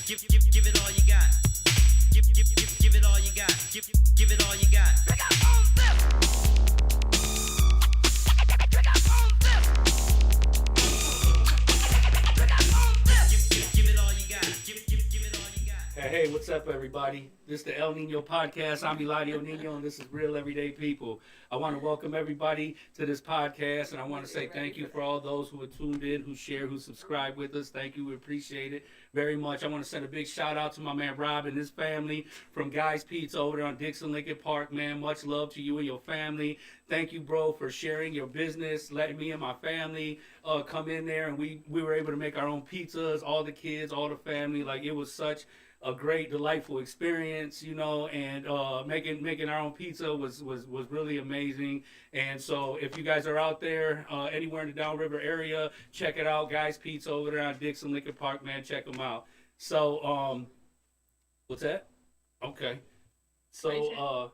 Give it all you got. Give it all you got. Give it all you got. Pick up on this. Pick up on this. Pick up on this. Give it all you got. Give it all you got. Hey, what's up, everybody? This is the El Nino podcast. I'm Eladio Nino, and this is Real Everyday People. I want to welcome everybody to this podcast, and I want to say thank you for all those who have tuned in, who share, who subscribe with us. Thank you. We appreciate it very much. I want to send a big shout out to my man Rob and his family from Guy's Pizza over there on Dixon Lincoln Park, man. Much love to you and your family. Thank you, bro, for sharing your business, letting me and my family come in there, and we were able to make our own pizzas, all the kids, all the family. Like, it was such a great, delightful experience, you know, and making our own pizza was really amazing. And so if you guys are out there anywhere in the Downriver area, check it out. Guys Pizza over there on Dixon Lincoln Park, man, check them out. So what's that? Okay. So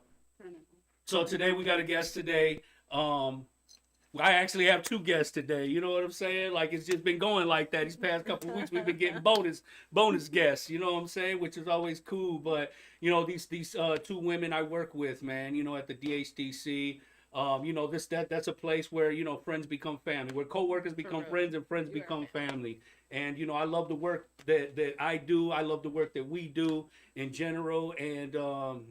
so today we got a guest today. I actually have two guests today. You know what I'm saying? Like, it's just been going like that. These past couple of weeks, we've been getting bonus guests. You know what I'm saying? Which is always cool. But you know, these two women I work with, man. You know, at the DHDC. You know, that's a place where, you know, friends become family, where coworkers become friends and friends become family. And you know, I love the work that I do. I love the work that we do in general. And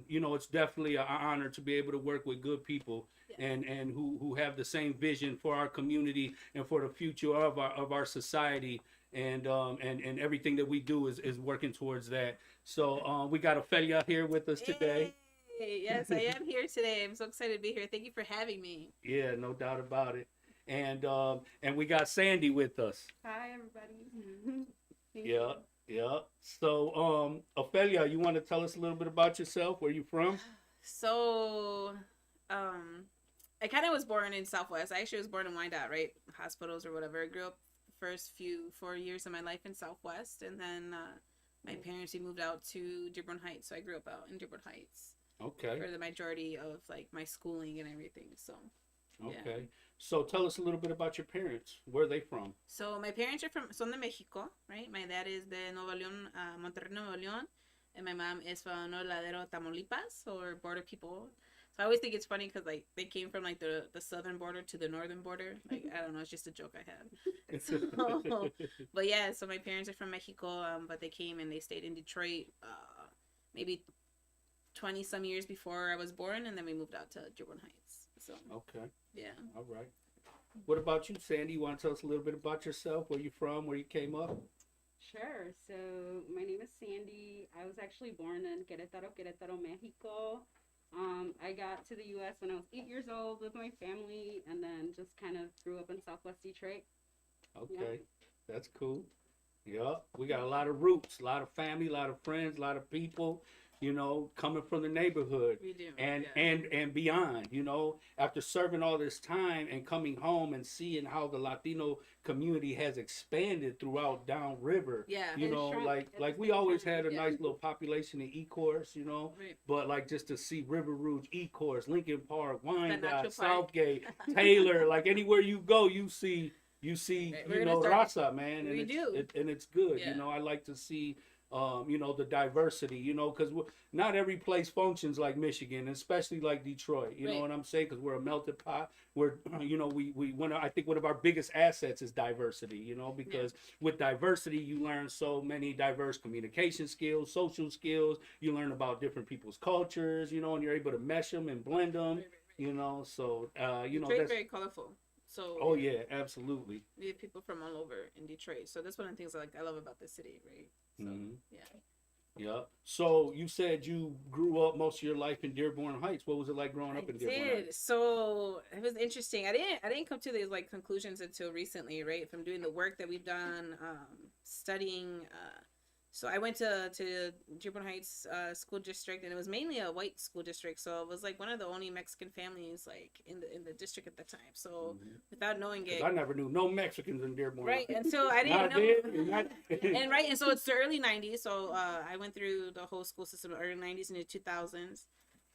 you know, it's definitely an honor to be able to work with good people. And who have the same vision for our community and for the future of our society, and everything that we do is working towards that. So we got Ofelia here with us today. Hey, yes, I am here today. I'm so excited to be here. Thank you for having me. Yeah, no doubt about it. And we got Sandy with us. Hi, everybody. Yeah. So Ofelia, you want to tell us a little bit about yourself? Where you from? So I kind of was born in Southwest. I actually was born in Wyandotte, right? Hospitals or whatever. I grew up the first 4 years of my life in Southwest. And then my parents, we moved out to Dearborn Heights. So I grew up out in Dearborn Heights. Okay. For the majority of, like, my schooling and everything. So, okay. Yeah. So tell us a little bit about your parents. Where are they from? So my parents are son de Mexico, right? My dad is de Nuevo León, Monterrey, Nuevo León. And my mom is from Ladero, Tamaulipas, or border people. So I always think it's funny because, like, they came from, like, the southern border to the northern border. Like, I don't know, it's just a joke I have. So, but yeah, so my parents are from Mexico, but they came and they stayed in Detroit maybe 20 some years before I was born, and then we moved out to Dearborn Heights. So okay, yeah. All right. What about you, Sandy? You want to tell us a little bit about yourself? Where you from? Where you came up? Sure. So my name is Sandy. I was actually born in Querétaro, Mexico. I got to the U.S. when I was 8 years old with my family, and then just kind of grew up in Southwest Detroit. Okay, That's cool. Yeah, we got a lot of roots, a lot of family, a lot of friends, a lot of people, you know, coming from the neighborhood. We do. And beyond, you know, after serving all this time and coming home and seeing how the Latino community has expanded throughout downriver. Yeah. You know, like we always had a nice little population in Ecorse, you know, Right. but like just to see River Rouge, Ecorse, Lincoln Park, Wyandotte, Park. Southgate, Taylor, like anywhere you go, you see, Right. you know, Raza, man, and We do. And it's good. Yeah. You know, I like to see, you know, the diversity, you know, because not every place functions like Michigan, especially like Detroit. You know Right. what I'm saying? Because we're a melted pot. We're, you know, I think one of our biggest assets is diversity. You know, because with diversity, you learn so many diverse communication skills, social skills. You learn about different people's cultures. You know, and you're able to mesh them and blend them. Right. You know, so you know, Detroit's that's. very colorful. So Oh yeah, absolutely. we have people from all over in Detroit. So that's one of the things I love about the city, right? So Mhm. yeah. Yeah. So you said you grew up most of your life in Dearborn Heights. What was it like growing up in Dearborn Heights? So it was interesting. I didn't come to these like conclusions until recently, right? From doing the work that we've done, studying. So I went to Dearborn Heights school district, and it was mainly a white school district. So it was like one of the only Mexican families like in the district at the time. So without knowing it, I never knew no Mexicans in Dearborn right? Heights. And so I Not didn't know. there, And right, and so it's the early '90s. So I went through the whole school system, early '90s into 2000s,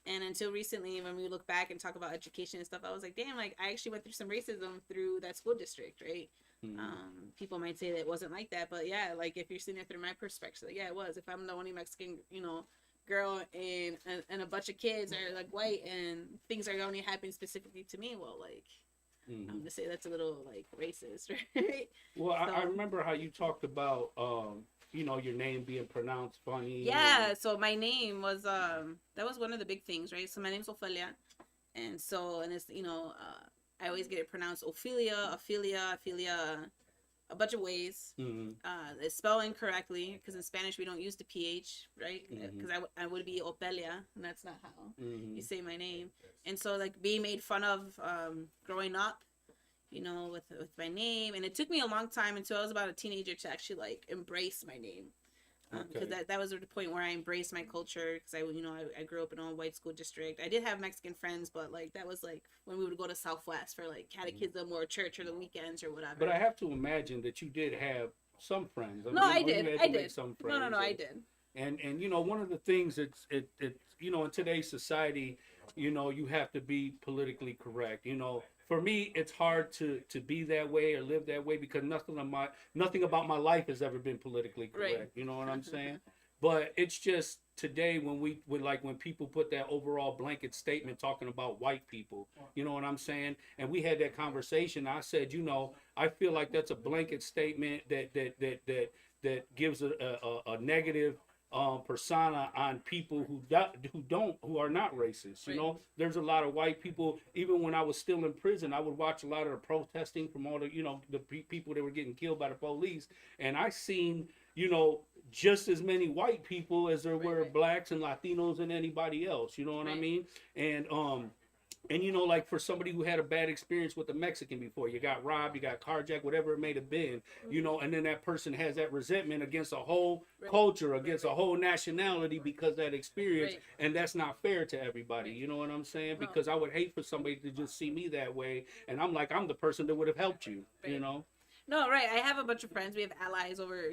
and until recently, when we look back and talk about education and stuff, I was like, damn, like I actually went through some racism through that school district, right? People might say that it wasn't like that, but yeah, like if you're seeing it through my perspective, yeah, it was. If I'm the only Mexican, girl and a bunch of kids are like white and things are only happening specifically to me, well, like I'm gonna say that's a little like racist, right? Well, I remember how you talked about your name being pronounced funny. Yeah, so my name was that was one of the big things, right? So my name's Ofelia, and it's I always get it pronounced Ofelia, a bunch of ways. It's spelled incorrectly because in Spanish we don't use the PH, right? Because I would be Ofelia, and that's not how you say my name. And so like being made fun of growing up, with my name, and it took me a long time until I was about a teenager to actually like embrace my name. Because that was the point where I embraced my culture, because I grew up in a white school district. I did have Mexican friends, but like that was like when we would go to Southwest for like catechism or church or the weekends or whatever. But I have to imagine that you did have some friends. I did. Some friends. No, I did. And one of the things in today's society, you have to be politically correct. For me, it's hard to be that way or live that way because nothing about my life has ever been politically correct. Right. You know what I'm saying? But it's just today when people put that overall blanket statement talking about white people, you know what I'm saying? And we had that conversation. I said, I feel like that's a blanket statement that gives a negative persona on people who are not racist. There's a lot of white people. Even when I was still in prison, I would watch a lot of the protesting from all the the people that were getting killed by the police, and I seen just as many white people as there were blacks and Latinos and anybody else. You know what I mean? And like for somebody who had a bad experience with a Mexican before, you got robbed, you got carjacked, whatever it may have been, and then that person has that resentment against a whole culture, against a whole nationality because of that experience, and that's not fair to everybody. You know what I'm saying? Because I would hate for somebody to just see me that way, and I'm the person that would have helped you. No, right. I have a bunch of friends. We have allies over,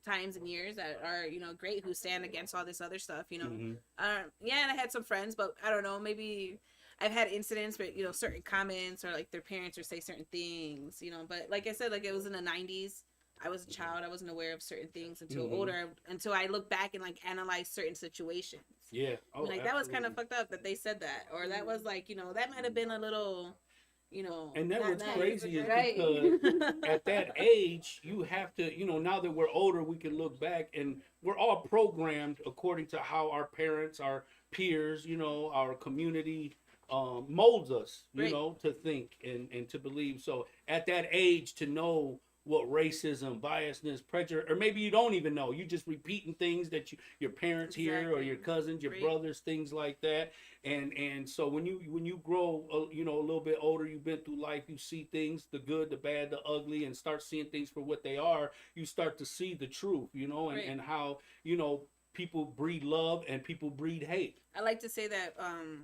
times and years that are, great, who stand against all this other stuff, and I had some friends, but I don't know, maybe I've had incidents where, certain comments or like their parents would say certain things, but like I said, like it was in the 90s. I was a child. I wasn't aware of certain things until I look back and like analyze certain situations. Yeah. Oh, like that was kind of fucked up that they said that, or that was like, that might have been a little, And that was crazy is right. because at that age, you have to, now that we're older, we can look back and we're all programmed according to how our parents, our peers, our community molds us, to think and to believe. So at that age, to know what racism, biasness, prejudice, or maybe you don't even know. You're just repeating things that your parents hear, or your cousins, your brothers, things like that. And so when you grow, a little bit older, you've been through life, you see things, the good, the bad, the ugly, and start seeing things for what they are. You start to see the truth, and how, people breed love and people breed hate. I like to say that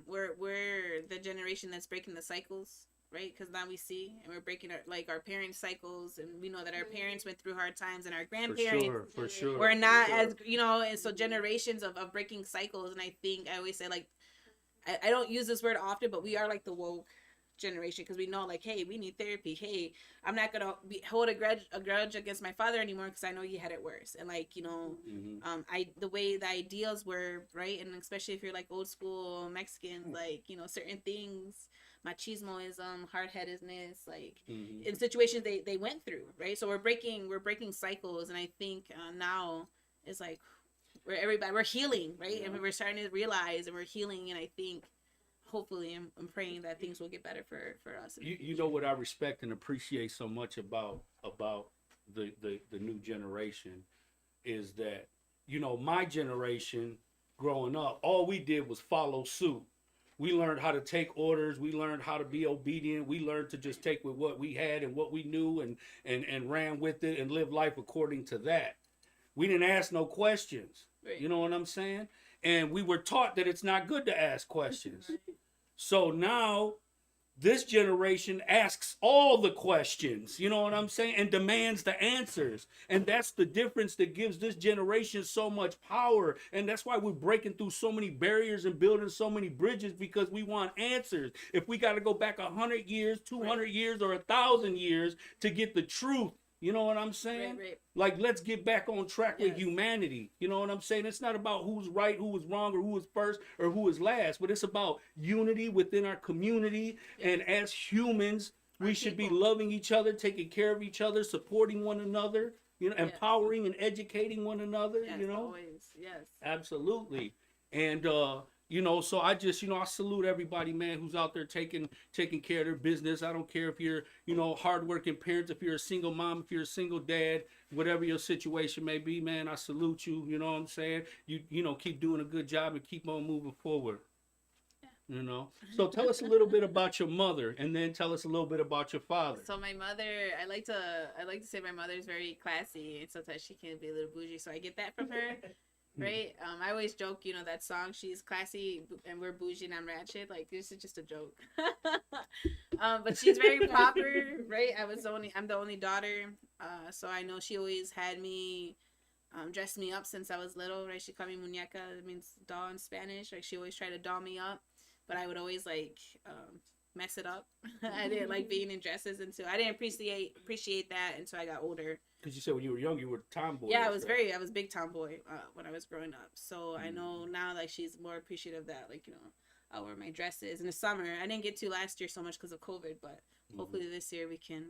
we're the generation that's breaking the cycles, right? Because now we see and we're breaking our parents' cycles, and we know that our parents went through hard times, and our grandparents for sure were not as and so generations of breaking cycles. And I think I always say, like, I don't use this word often, but we are like the woke generation, because we know, like, hey, we need therapy. Hey, I'm not gonna hold a grudge against my father anymore because I know he had it worse. And like, the way the ideals were, right, and especially if you're like old school Mexicans, like, certain things, machismoism, hard-headedness, like in situations they went through, right? So we're breaking cycles, and I think now it's like we're healing, right? And we're starting to realize, and we're healing, and I think hopefully I'm praying that things will get better for us. You know what I respect and appreciate so much about the new generation is that, my generation growing up, all we did was follow suit. We learned how to take orders. We learned how to be obedient. We learned to just take with what we had and what we knew and ran with it and live life according to that. We didn't ask no questions. Right. You know what I'm saying? And we were taught that it's not good to ask questions. So now This generation asks all the questions, you know what I'm saying, and demands the answers. And that's the difference that gives this generation so much power. And that's why we're breaking through so many barriers and building so many bridges, because we want answers. If we got to go back 100 years, 200 years, or 1,000 years to get the truth, you know what I'm saying? Right. Like, let's get back on track with Yes. humanity. You know what I'm saying? It's not about who's right, who was wrong, or who was first, or who was last, but it's about unity within our community. And as humans, we should be loving each other, taking care of each other, supporting one another, you know, Yes. empowering and educating one another, Yes, you know? always. Yes. Absolutely. And you know, so I just, you know, I salute everybody, man, who's out there taking care of their business. I don't care if you're, you know, hardworking parents, if you're a single mom, if you're a single dad, whatever your situation may be, man, I salute you. You know what I'm saying? You know, keep doing a good job and keep on moving forward. You know. So tell us a little bit about your mother, and then tell us a little bit about your father. So my mother, I like to say my mother's very classy, and sometimes she can be a little bougie. So I get that from her. Right. I always joke, you know, that song, she's classy and we're bougie and I'm ratchet. Like, this is just a joke. But she's very proper, right? I'm the only daughter. So I know she always had me dress me up since I was little, right? She called me muñeca, it means doll in Spanish. Like, she always tried to doll me up, but I would always like mess it up. I didn't like being in dresses until I didn't appreciate that until I got older. Because you said when you were young, you were a tomboy. Yeah, I was a big tomboy when I was growing up. So I know now, like, she's more appreciative of that. Like, you know, I'll wear my dresses in the summer. I didn't get to last year so much because of COVID, but hopefully this year we can,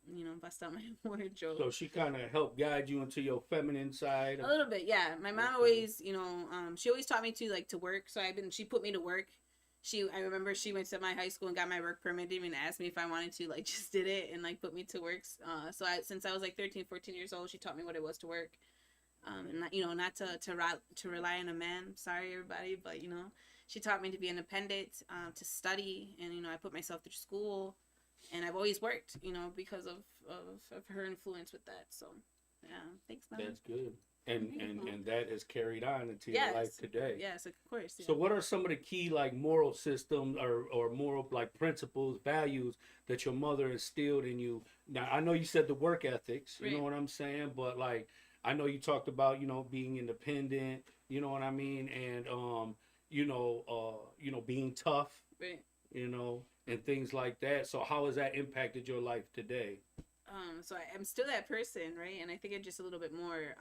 you know, bust out my wardrobe. So she kind of helped guide you into your feminine side. A little bit, yeah. My mom always, you know, she always taught me to work. So she put me to work. I remember she went to my high school and got my work permit, didn't even ask me if I wanted to, like, just did it and, like, put me to work. So since I was, like, 13, 14 years old, she taught me what it was to work. And, not, you know, not to rely on a man. Sorry, everybody. But, you know, she taught me to be independent, to study. And, you know, I put myself through school. And I've always worked, you know, because of her influence with that. So, yeah. Thanks, Mom. That's good. And that has carried on into your life today. Yes, of course. Yeah. So what are some of the key, like, moral systems or moral, like, principles, values that your mother instilled in you? Now, I know you said the work ethics, you know what I'm saying? But, like, I know you talked about, you know, being independent, you know what I mean? And, you know, being tough, you know, and things like that. So how has that impacted your life today? So I'm still that person, right? And I think I'm just a little bit more,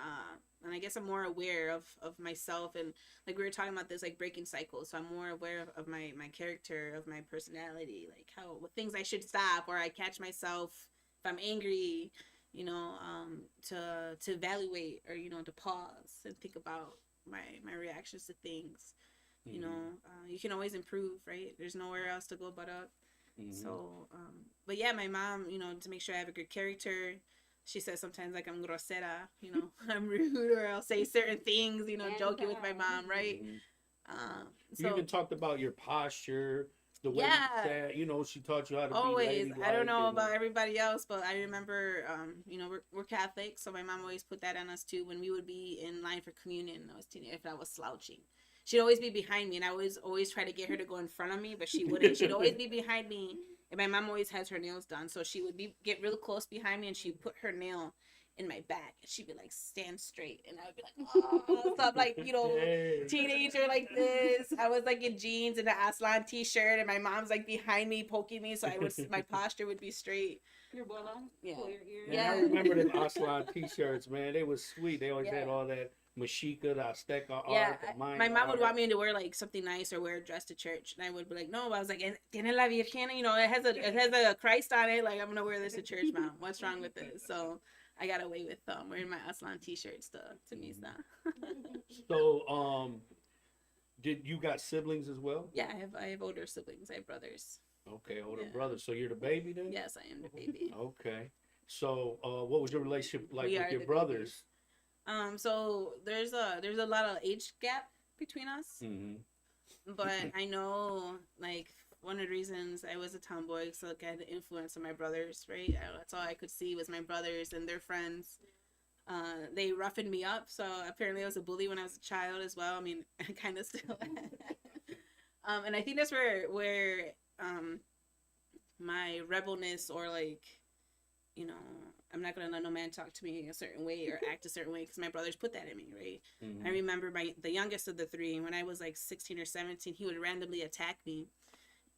and I guess I'm more aware of myself. And like we were talking about this, like, breaking cycles. So I'm more aware of my character, of my personality, like what things I should stop, or I catch myself if I'm angry, you know, to evaluate, or, you know, to pause and think about my reactions to things. You know, you can always improve, right? There's nowhere else to go but up. So, but yeah, my mom, you know, to make sure I have a good character, she says sometimes, like, I'm grosera, you know, I'm rude, or I'll say certain things, you know, joking with my mom, right? You even talked about your posture, the way you sat, you know, she taught you how to always, be ladylike. I don't know about everybody else, but I remember, you know, we're Catholic, so my mom always put that on us too. When we would be in line for communion, I was teenager, if I was slouching, she'd always be behind me, and I always try to get her to go in front of me, but she wouldn't. She'd always be behind me, and my mom always has her nails done, so she would get real close behind me, and she'd put her nail in my back, and she'd be like, stand straight, and I would be like, oh. So I'm like, you know, teenager like this. I was like in jeans and an Aslan t-shirt, and my mom's like behind me poking me, so my posture would be straight. Your bola? Yeah. Pull your ears. Yeah, I remember them Aslan t-shirts, man. They was sweet. They always had all that Mexica, the Azteca art, the Mayan my mom art. would want me to wear, like, something nice or wear a dress to church, and I would be like, no. I was like, tiene la Virgen, you know, it has a Christ on it. Like, I'm gonna wear this to church, Mom. What's wrong with this? So I got away with wearing my Aslan t-shirts to Misa. So, did you got siblings as well? Yeah, I have older siblings. I have brothers. Okay, older brothers. So you're the baby then? Yes, I am the baby. Okay. So, what was your relationship like We with are your the brothers? So there's a lot of age gap between us, but I know, like, one of the reasons I was a tomboy, so, like, I had the influence of my brothers, right? That's all I could see was my brothers and their friends. They roughened me up, so apparently I was a bully when I was a child as well. I mean, I kind of still am. And I think that's where my rebelness or like, you know, I'm not gonna let no man talk to me a certain way or act a certain way because my brothers put that in me, right? Mhm. I remember the youngest of the three, when I was like 16 or 17, he would randomly attack me,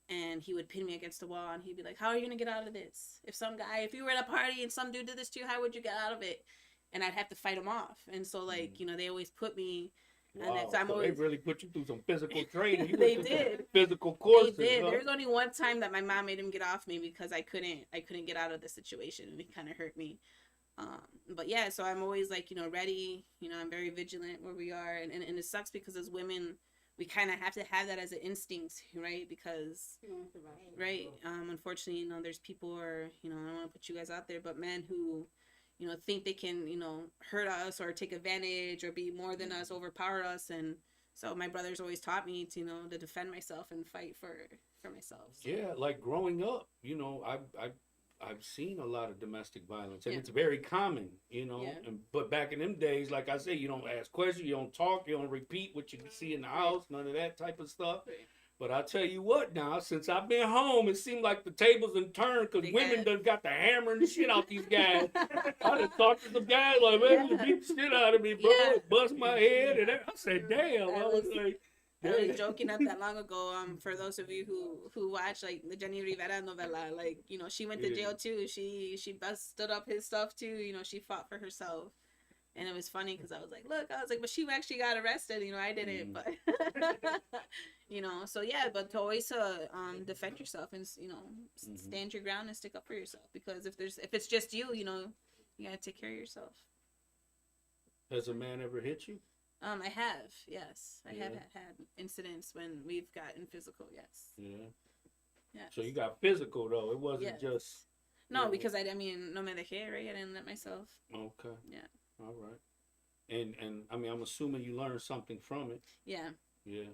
and he would pin me against the wall, and he'd be like, "How are you gonna get out of this? If you were at a party and some dude did this to you, how would you get out of it?" And I'd have to fight him off. And so like, you know, they always put me. And Wow, so I'm so always, they really put you through some physical training. You They went through some did. physical They courses. did. Huh? There's only one time that my mom made him get off me because I couldn't get out of the situation, and it kind of hurt me. But yeah, so I'm always like, you know, ready. You know, I'm very vigilant where we are, and it sucks because as women, we kind of have to have that as an instinct, right? Because You want to survive. right, unfortunately, you know, there's people, or you know, I don't want to put you guys out there, but men who, you know, think they can, you know, hurt us or take advantage or be more than us, overpower us. And so my brothers always taught me to, you know, to defend myself and fight for myself. So. Yeah, like growing up, you know, I've seen a lot of domestic violence, and Yeah. it's very common, you know. Yeah. But back in them days, like I say, you don't ask questions, you don't talk, you don't repeat what you see in the house, none of that type of stuff. Right. But I tell you what, now since I've been home, it seemed like the tables have turned because They women have. done got the hammering the shit out these guys. I done talked to some guys like, man, you Yeah. beat the shit out of me, bro. Yeah. It bust my head, and I said, damn. I was like, I was joking not that long ago. For those of you who watch like the Jenny Rivera novela, like, you know, she went to Yeah. jail too. She stood up his stuff too. You know, she fought for herself, and it was funny because I was like, but she actually got arrested. You know, I didn't, but you know, so yeah, but to always defend yourself and, you know, stand your ground and stick up for yourself, because if it's just you, you know, you gotta take care of yourself. Has a man ever hit you? I have, yes. I have Yeah. had incidents when we've gotten physical, yes. Yeah. Yes. So you got physical though. It wasn't Yes. just. No, Yeah. because I mean, no me dejé, right? I didn't let myself. Okay. Yeah. All right. And I mean, I'm assuming you learned something from it. Yeah. Yeah.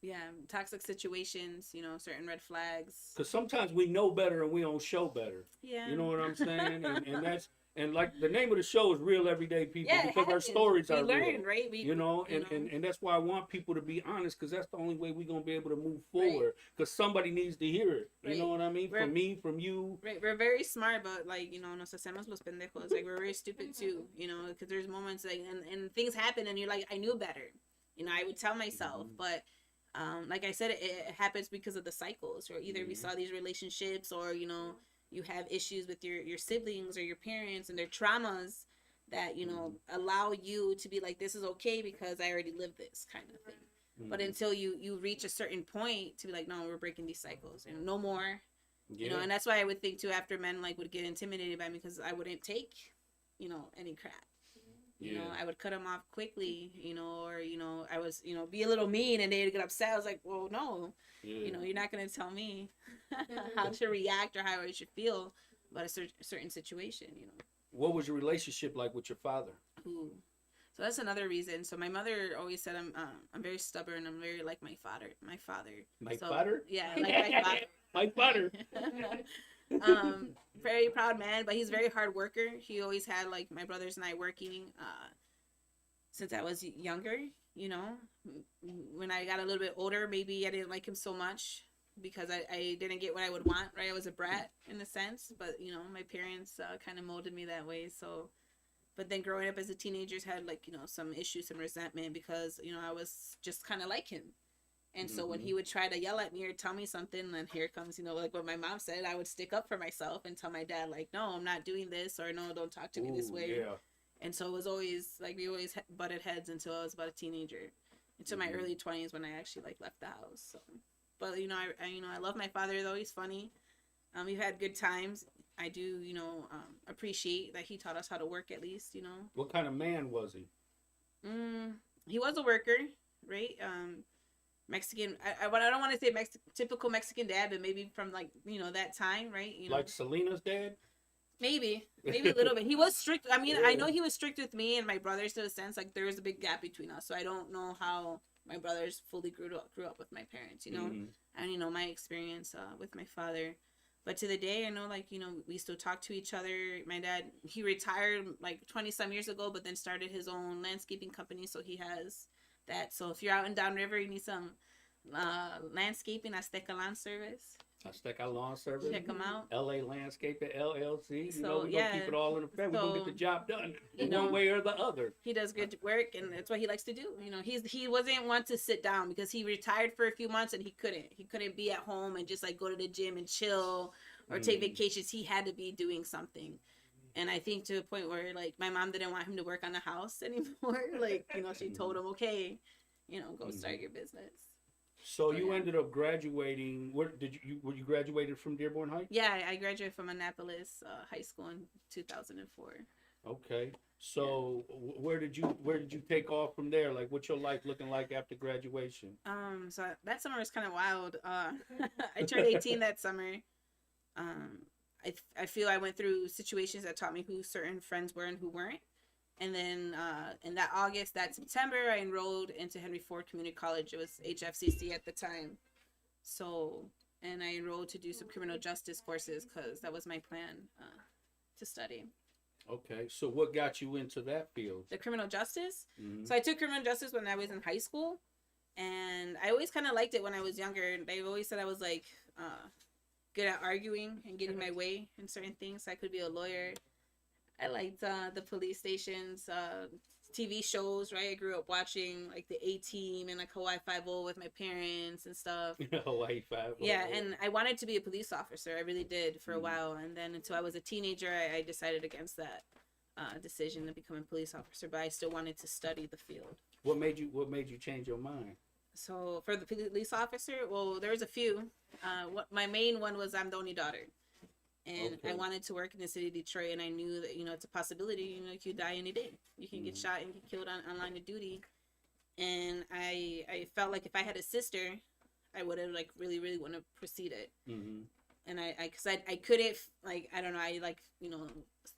Yeah, toxic situations, you know, certain red flags. Because sometimes we know better and we don't show better. Yeah. You know what I'm saying? and that's like the name of the show is Real Everyday People, Yeah, it because our happens. stories we are learn, real. right? You know, and that's why I want people to be honest, because that's the only way we're gonna be able to move forward. Because somebody needs to hear it. You Right. know what I mean? We're- From me, from you. Right, we're very smart, but like, you know, nos hacemos los pendejos. Like, we're very stupid too, you know, because there's moments like, and things happen, and you're like, I knew better. You know, I would tell myself, but like I said, it happens because of the cycles, or either we saw these relationships, or, you know, you have issues with your siblings or your parents and their traumas that, you know, allow you to be like, this is okay because I already lived this kind of thing. But until you reach a certain point to be like, no, we're breaking these cycles and no more. Yeah. You know, and that's why I would think too, after men like would get intimidated by me, because I wouldn't take, you know, any crap. You know, I would cut them off quickly, you know, or, you know, I was, you know, be a little mean and they'd get upset. I was like, well, no, you know, you're not going to tell me how to react or how I should feel about a certain situation, you know. What was your relationship like with your father? Ooh. So that's another reason. So my mother always said I'm very stubborn. I'm very like my father. My So, father? Yeah, like my father. My father. Very proud man, but he's very hard worker. He always had like my brothers and I working since I was younger, you know. When I got a little bit older, maybe I didn't like him so much because I didn't get what I would want, right? I was a brat in a sense, but you know, my parents kind of molded me that way. So, but then growing up as a teenager had like, you know, some issues, some resentment because, you know, I was just kind of like him. And so when he would try to yell at me or tell me something, then here comes, you know, like what my mom said, I would stick up for myself and tell my dad, like, no, I'm not doing this, or no, don't talk to me this way. Yeah. And so it was always, like, we always butted heads until I was about a teenager. Until my early 20s when I actually, like, left the house. So. But, you know, I love my father, though. He's funny. We've had good times. I do, you know, appreciate that he taught us how to work at least, you know. What kind of man was he? He was a worker, right? Mexican. I don't want to say typical Mexican dad, but maybe from like, you know, that time, right? You know, Like Selena's dad? maybe a little bit. He was strict. I mean, Yeah. I know he was strict with me and my brothers to a sense. Like there was a big gap between us, so I don't know how my brothers fully grew up with my parents. You know, and you know my experience with my father. But to the day, I know, like, you know, we still talk to each other. My dad, he retired like 20 some years ago, but then started his own landscaping company, so he has that. So if you're out in Downriver, you need some landscaping, Azteca Land Service. Azteca Lawn Service. Check them out. LA Landscaping LLC. So, We're yeah. gonna keep it all in effect. We're gonna get So, the job done you one know, way or the other. He does good work, and that's what he likes to do. You know, he wasn't one to sit down because he retired for a few months and he couldn't be at home and just like go to the gym and chill or take vacations. He had to be doing something. And I think to a point where like my mom didn't want him to work on the house anymore. Like, you know, she told him, okay, you know, go start your business. So you ended up graduating. Where did were you graduated from Dearborn Heights? Yeah, I graduated from Annapolis High School in 2004. Okay. So where did you take off from there? Like, what's your life looking like after graduation? So that summer was kind of wild. I turned 18 that summer. I feel I went through situations that taught me who certain friends were and who weren't. And then in that September, I enrolled into Henry Ford Community College. It was HFCC at the time. So, and I enrolled to do some criminal justice courses because that was my plan to study. Okay, so what got you into that field? The criminal justice? Mm-hmm. So I took criminal justice when I was in high school. And I always kind of liked it when I was younger. They always said I was like good at arguing and getting my way in certain things. So I could be a lawyer. I liked the police stations, TV shows, right? I grew up watching like the A-Team and like Hawaii Five-0 with my parents and stuff. Hawaii Five-0. Yeah, and I wanted to be a police officer. I really did for a while. And then until I was a teenager, I decided against that decision to become a police officer. But I still wanted to study the field. What made you change your mind? So for the police officer, well, there was a few. My main one was I'm the only daughter. And I wanted to work in the city of Detroit, and I knew that, you know, it's a possibility, you know, you could die any day. You can get shot and get killed on line of duty. And I felt like if I had a sister, I would have, like, really, really want to proceed it. Mm-hmm. And because I couldn't, like, I don't know, I, like, you know,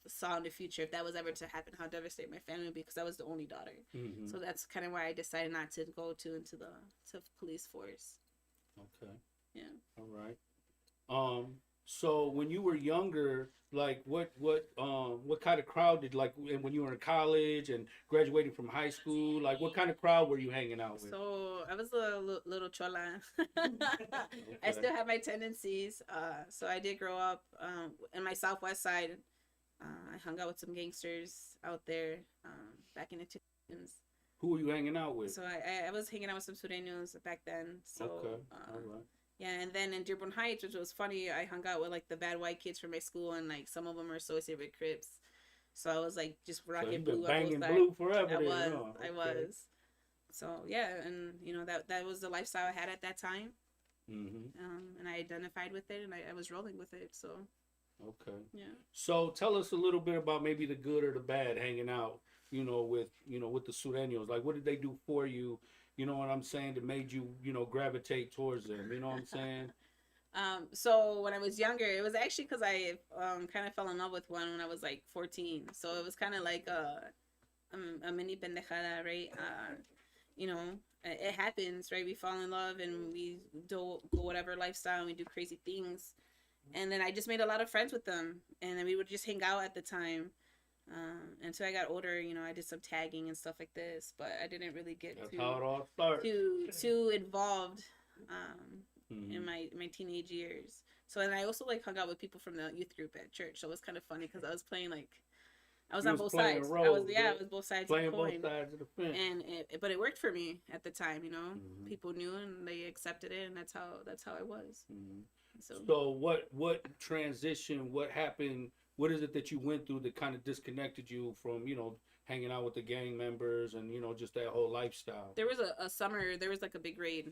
saw in the future if that was ever to happen, how devastated my family would be, because I was the only daughter. Mm-hmm. So that's kind of why I decided not to go into the police force. Okay. Yeah. All right. So when you were younger, like what kind of crowd did, like when you were in college and graduating from high school, like what kind of crowd were you hanging out with? So I was a little chola. I still have my tendencies. So I did grow up in my Southwest side. I hung out with some gangsters out there back in the 2000s. Who were you hanging out with? So I was hanging out with some Sureños back then. So, okay. All right. Yeah, and then in Dearborn Heights, which was funny, I hung out with like the bad white kids from my school, and like some of them were associated with Crips. So I was like just rocking blue. So you've been banging blue forever. I was. So yeah, and you know that was the lifestyle I had at that time. Mm-hmm. And I identified with it, and I was rolling with it. So. Okay. Yeah. So tell us a little bit about maybe the good or the bad hanging out, with the Sureños. Like, what did they do for you? You know what I'm saying? That made you, gravitate towards them. You know what I'm saying? So when I was younger, it was actually because I kind of fell in love with one when I was like 14. So it was kind of like a mini pendejada, right? It happens, right? We fall in love and we do whatever lifestyle and we do crazy things. And then I just made a lot of friends with them. And then we would just hang out at the time. Until I got older, I did some tagging and stuff like this, but I didn't really get too involved in my teenage years. So then I also like hung out with people from the youth group at church. So it was kind of funny because I was playing I was on both sides. I was both sides of the coin. Both sides of the fence. But it worked for me at the time. Mm-hmm. People knew and they accepted it, and that's how I was. Mm-hmm. So what transition? What happened? What is it that you went through that kind of disconnected you from, hanging out with the gang members and, just that whole lifestyle? There was a summer, there was like a big raid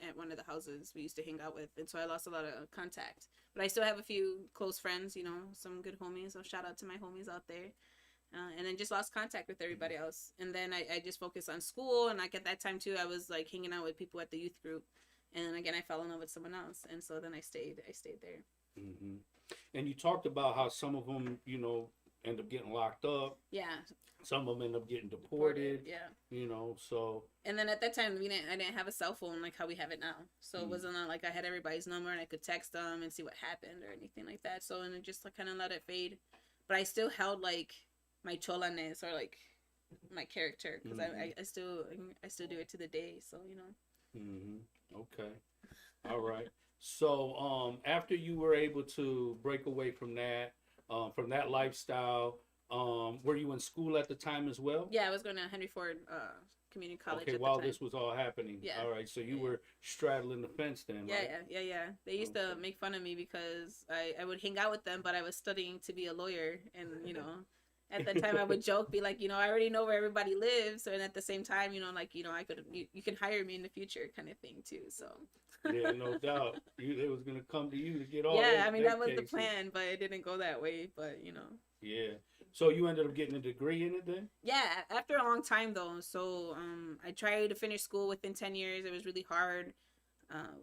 at one of the houses we used to hang out with. And so I lost a lot of contact. But I still have a few close friends, some good homies. So shout out to my homies out there. And then just lost contact with everybody else. And then I just focused on school. And like at that time, too, I was like hanging out with people at the youth group. And then again, I fell in love with someone else. And so then I stayed there. Mm-hmm. And you talked about how some of them, end up getting locked up. Yeah. Some of them end up getting deported. Yeah. So. And then at that time, I didn't have a cell phone like how we have it now. So it wasn't like I had everybody's number and I could text them and see what happened or anything like that. So, and it just kind of let it fade. But I still held like my cholaness or like my character because I still do it to the day. So, Mm-hmm. Okay. All right. So after you were able to break away from that lifestyle, were you in school at the time as well? Yeah, I was going to Henry Ford Community College Okay, at while the time. this was all happening. Yeah. All right, so you were straddling the fence then, Yeah, right? yeah. They used to make fun of me because I would hang out with them, but I was studying to be a lawyer. And, at that time I would joke, be like, I already know where everybody lives. And at the same time, you can hire me in the future kind of thing too. So. Yeah, no doubt. They was going to come to you to get all Yeah, I mean, that was the cases. plan, but it didn't go that way. But, Yeah. So you ended up getting a degree in it then? Yeah, after a long time though. So I tried to finish school within 10 years. It was really hard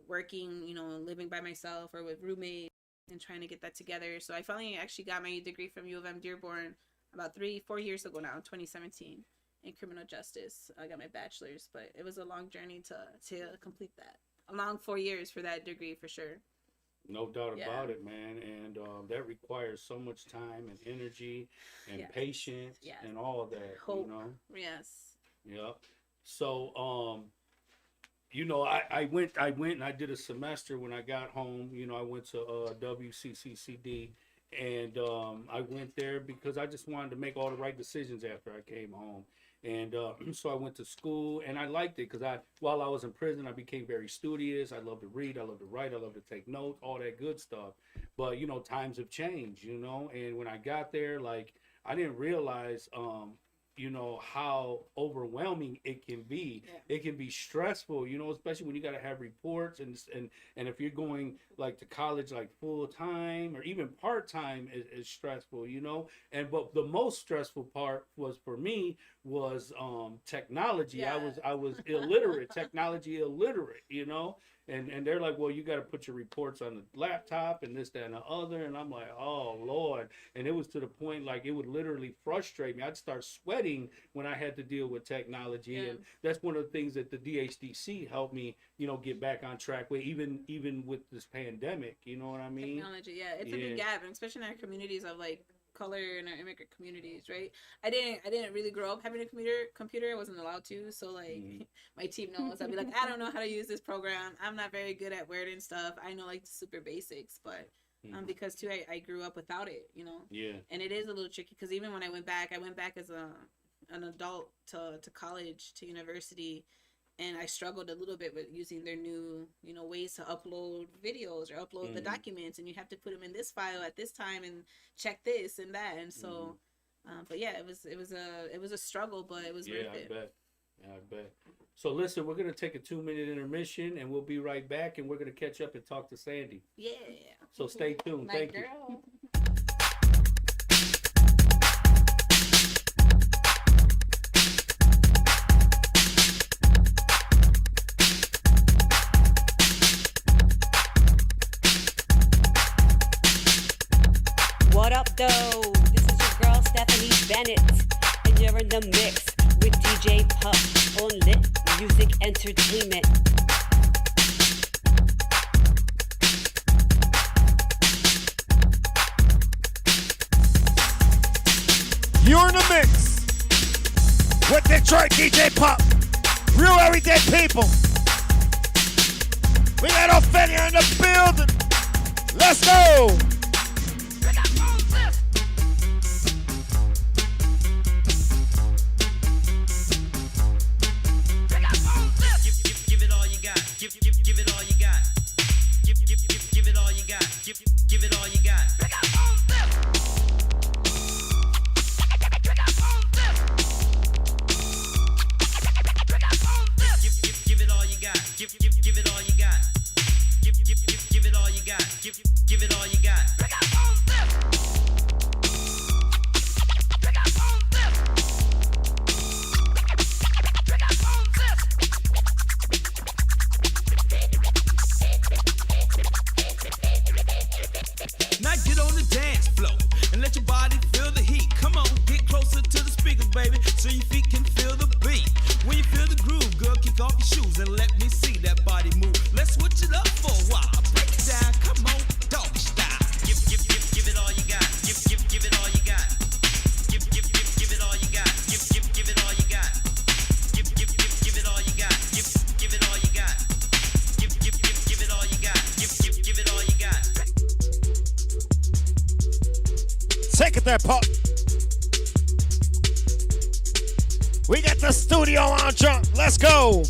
working, living by myself or with roommates and trying to get that together. So I finally actually got my degree from U of M Dearborn about 3-4 years ago now, 2017, in criminal justice. I got my bachelor's, but it was a long journey to complete that. A long 4 years for that degree for sure. No doubt about it, man. And that requires so much time and energy and patience and all of that. Hope. Yes. Yep. So I went and I did a semester when I got home. I went to WCCCD, and I went there because I just wanted to make all the right decisions after I came home. And so I went to school, and I liked it because while I was in prison, I became very studious. I love to read, I love to write, I love to take notes, all that good stuff. But times have changed, and when I got there, like, I didn't realize how overwhelming it can be. Yeah. It can be stressful, especially when you got to have reports and if you're going like to college like full time or even part time is stressful, but the most stressful part was for me was technology. Yeah. I was illiterate, technology illiterate, and they're like, well, you got to put your reports on the laptop and this, that, and the other. And I'm like, oh, Lord. And it was to the point, like, it would literally frustrate me. I'd start sweating when I had to deal with technology. Yeah. And that's one of the things that the DHDC helped me, get back on track with, even with this pandemic. You know what I mean? Technology, yeah. It's a big gap, and especially in our communities of, like, color and our immigrant communities, right? I didn't really grow up having a computer. I wasn't allowed to, so like my team knows. I'd be like, I don't know how to use this program. I'm not very good at Word and stuff. I know like the super basics, but because too I grew up without it, Yeah. And it is a little tricky because even when I went back as an adult to college, to university, and I struggled a little bit with using their new, ways to upload videos or upload the documents, and you have to put them in this file at this time and check this and that. And so, but yeah, it was a struggle, but it was worth it. I bet. So listen, we're gonna take a 2-minute intermission, and we'll be right back, and we're gonna catch up and talk to Sandy. Yeah. So stay tuned. My Thank girl. you. What up, though? This is your girl, Stephanie Bennett, and you're in the mix with DJ Puff on Lit Music Entertainment. You're in the mix with Detroit DJ Puff. Real everyday people. We got Ofelia in the building. Let's go. Give it all you got. Give it all you got. Give it all you got. Give it all you got. Give it all you got. Give it all you got. Give it all you got. Give it all you got. Now get at that, Pup. We got the studio on jump. Let's go.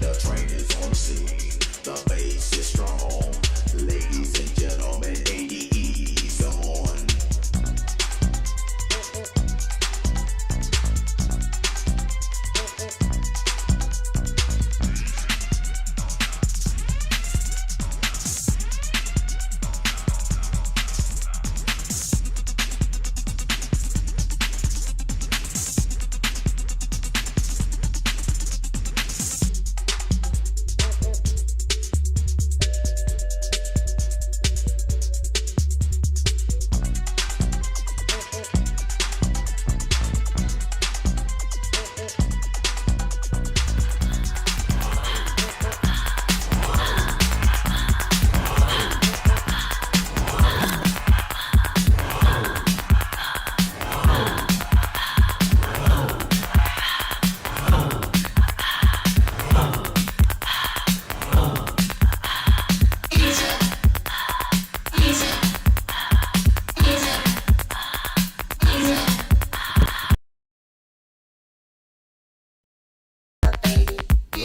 The train is on the scene. The bass is strong. Ladies and gentlemen, ADE's on.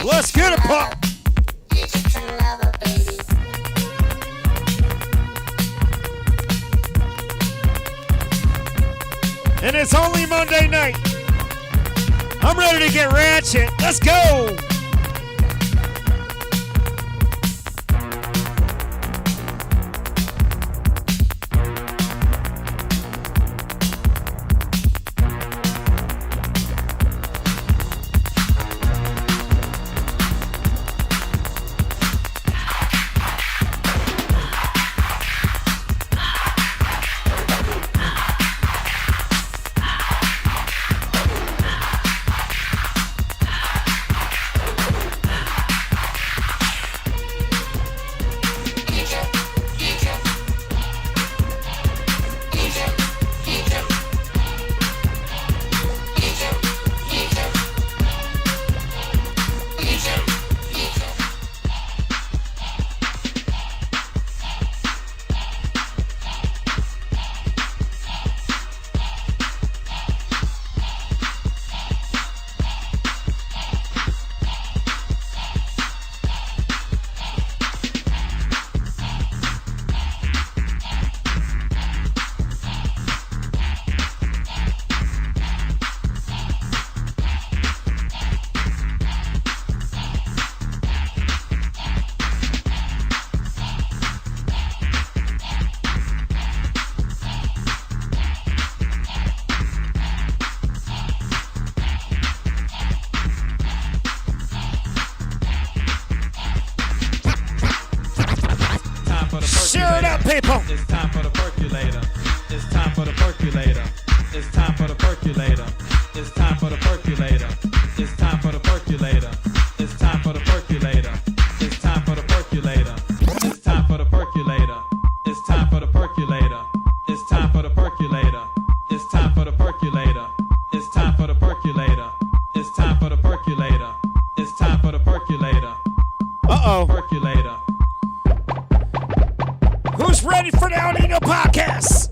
Let's get it, Pup. And it's only Monday night. I'm ready to get ratchet. Let's go. Share it up, people. It's time for the percolator. It's time for the percolator. It's time for the percolator. It's time for the percolator. It's time for the percolator. It's time for the percolator. It's time for the percolator. It's time for the percolator. It's time for the percolator. It's time for the percolator. It's time for the percolator. It's time for the percolator. It's time for the percolator. It's time for the percolator. Uh-oh. Percolator. Who's ready for the El Nino podcast?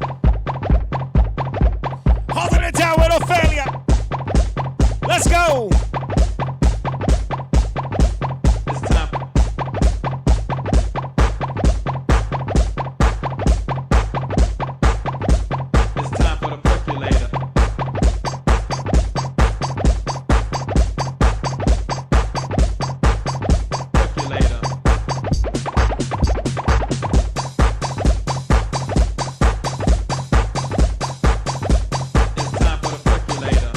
Holding it down with Ofelia. Let's go. It's time. It's time for the percolator. Percolator. It's time for the percolator.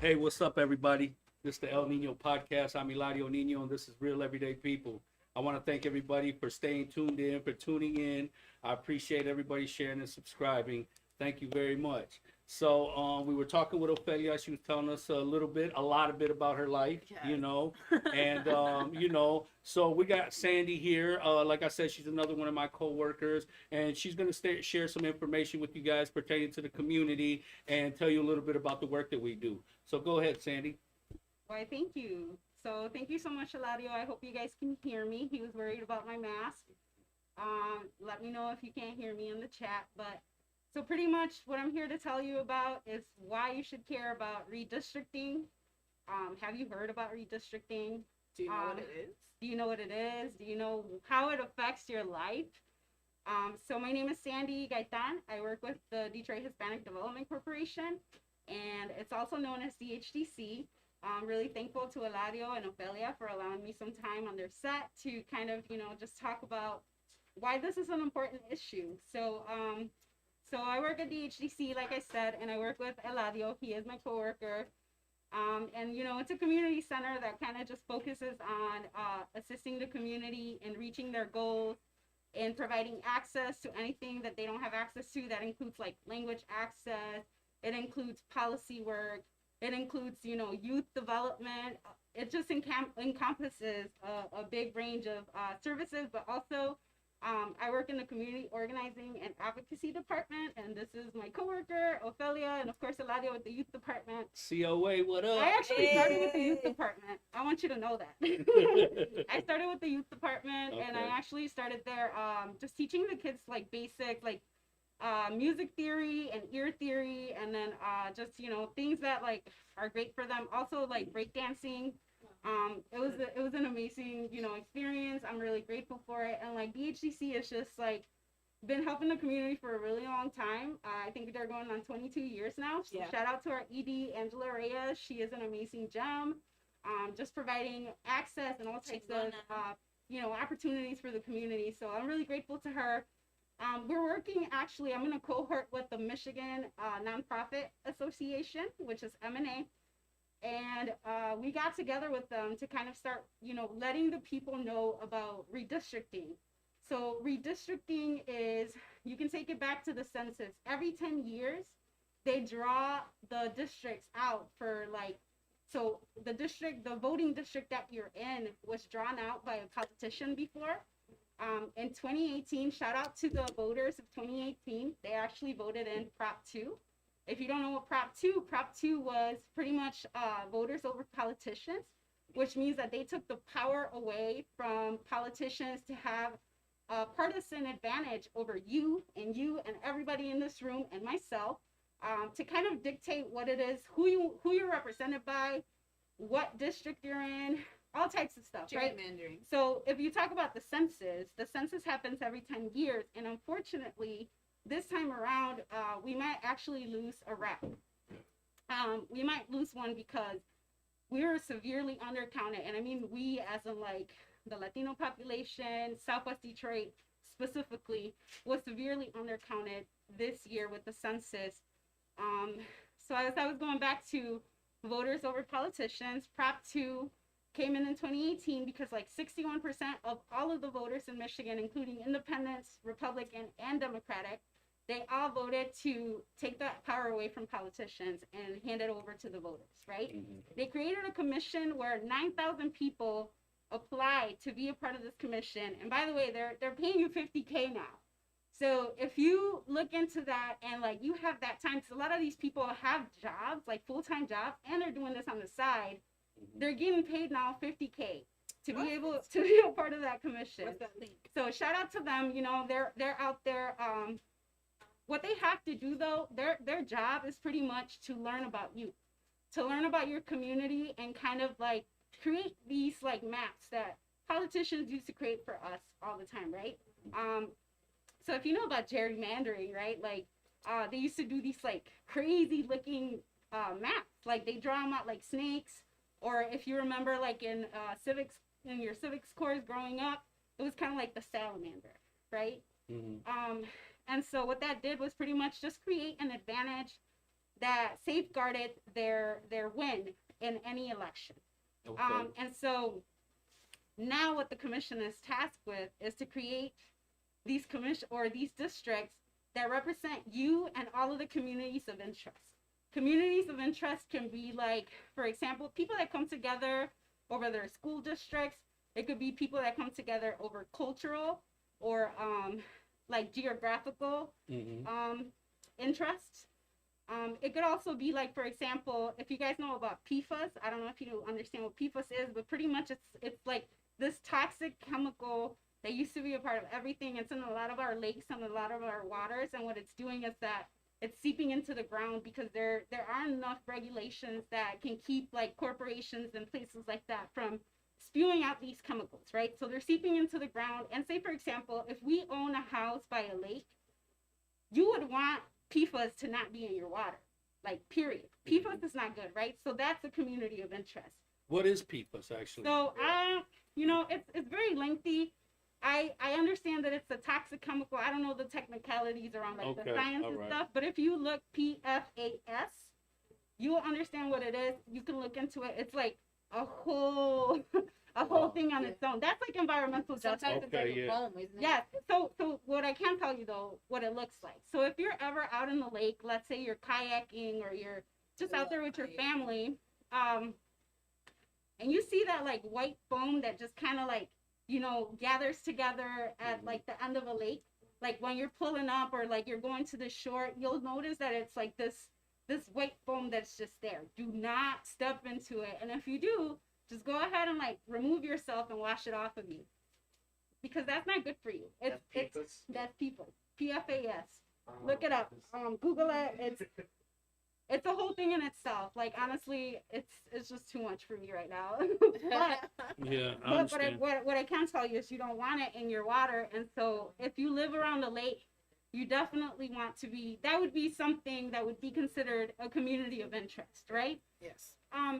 Hey, what's up, everybody? This is the El Nino podcast. I'm Eladio Nino, and this is Real Everyday People. I want to thank everybody for staying tuned in, for tuning in. I appreciate everybody sharing and subscribing. Thank you very much. So we were talking with Ofelia. She was telling us a lot bit about her life, Yeah. you know, and so we got Sandy here. Like I said, she's another one of my coworkers, and she's gonna share some information with you guys pertaining to the community and tell you a little bit about the work that we do. So go ahead, Sandy. Why, thank you. So thank you so much, Eladio. I hope you guys can hear me. He was worried about my mask. Let me know if you can't hear me in the chat. But so pretty much what I'm here to tell you about is why you should care about redistricting. Have you heard about redistricting? Do you know what it is? Do you know what it is? Do you know how it affects your life? So my name is Sandy Gaitan. I work with the Detroit Hispanic Development Corporation, and it's also known as DHDC. I'm really thankful to Eladio and Ofelia for allowing me some time on their set to kind of, just talk about why this is an important issue. So I work at DHDC, like I said, and I work with Eladio. He is my coworker. And it's a community center that kind of just focuses on assisting the community in reaching their goals and providing access to anything that they don't have access to. That includes like language access. It includes policy work. It includes, youth development. It just encompasses a big range of services, but also I work in the community organizing and advocacy department, and this is my coworker, Ofelia, and of course, Eladio with the youth department. COA, what up? I actually started with the youth department. I want you to know that. I started with the youth department, and I actually started there just teaching the kids like basic, like music theory and ear theory, and then just things that like are great for them. Also like breakdancing. It was an amazing experience. I'm really grateful for it, and like DHCC is just like been helping the community for a really long time. I think they're going on 22 years now. So shout out to our ED, Angela Reyes. She is an amazing gem. Just providing access and all types of opportunities for the community. So I'm really grateful to her. We're working, actually, I'm in a cohort with the Michigan Nonprofit Association, which is M&A. And we got together with them to kind of start, letting the people know about redistricting. So redistricting is, you can take it back to the census. Every 10 years, they draw the districts out for like, so the voting district that you're in was drawn out by a politician before. In 2018, shout out to the voters of 2018. They actually voted in Prop 2. If you don't know what Prop 2 was pretty much voters over politicians, which means that they took the power away from politicians to have a partisan advantage over you and everybody in this room and myself, to kind of dictate what it is, who you're represented by, what district you're in, all types of stuff, right? Gerrymandering. So if you talk about the census happens every 10 years, and unfortunately, this time around, we might actually lose a rep. We might lose one because we were severely undercounted, and I mean we as in like the Latino population, Southwest Detroit specifically, was severely undercounted this year with the census. So as I was going back to voters over politicians, Prop 2 came in 2018 because like 61% of all of the voters in Michigan, including independents, Republican, and Democratic, they all voted to take that power away from politicians and hand it over to the voters, right? Mm-hmm. They created a commission where 9,000 people applied to be a part of this commission. And by the way, they're paying you $50K now. So if you look into that and like you have that time, because a lot of these people have jobs, like full-time jobs, and they're doing this on the side, they're getting paid now $50K to be able to be a part of that commission. What's that link? So shout out to them. They're out there. What they have to do though, their job is pretty much to learn about you, to learn about your community, and kind of like create these like maps that politicians used to create for us all the time, right? So if you know about gerrymandering, right? Like they used to do these like crazy looking maps, like they draw them out like snakes. Or if you remember, like in your civics course growing up, it was kind of like the salamander, right? Mm-hmm. And so what that did was pretty much just create an advantage that safeguarded their win in any election. Okay. And so now what the commission is tasked with is to create these districts that represent you and all of the communities of interest. Communities of interest can be like, for example, people that come together over their school districts. It could be people that come together over cultural or like geographical interests. It could also be like, for example, if you guys know about PFAS, I don't know if you understand what PFAS is, but pretty much it's like this toxic chemical that used to be a part of everything. It's in a lot of our lakes and a lot of our waters, and what it's doing is that it's seeping into the ground because there aren't enough regulations that can keep like corporations and places like that from spewing out these chemicals, right? So they're seeping into the ground. And say, for example, if we own a house by a lake, you would want PFAS to not be in your water, like, period. PFAS is not good, right? So that's a community of interest. What is PFAS, actually? So, it's very lengthy. I understand that it's a toxic chemical. I don't know the technicalities around, like, the science and stuff. But if you look PFAS, you will understand what it is. You can look into it. It's like a whole thing on its own. That's like environmental justice. Foam, isn't it? Yeah. So what I can tell you though, what it looks like. So if you're ever out in the lake, let's say you're kayaking or you're just out there with your family, and you see that like white foam that just kind of like, gathers together at like the end of a lake, like when you're pulling up or like you're going to the shore, you'll notice that it's like this white foam that's just there. Do not step into it. And if you do, just go ahead and like remove yourself and wash it off of you, because that's not good for you. That's people. PFAS. Look it up. Google it. It's a whole thing in itself. Like, honestly, it's just too much for me right now. What I can tell you is you don't want it in your water. And so if you live around a lake, you definitely want to be, that would be something that would be considered a community of interest, right? Yes.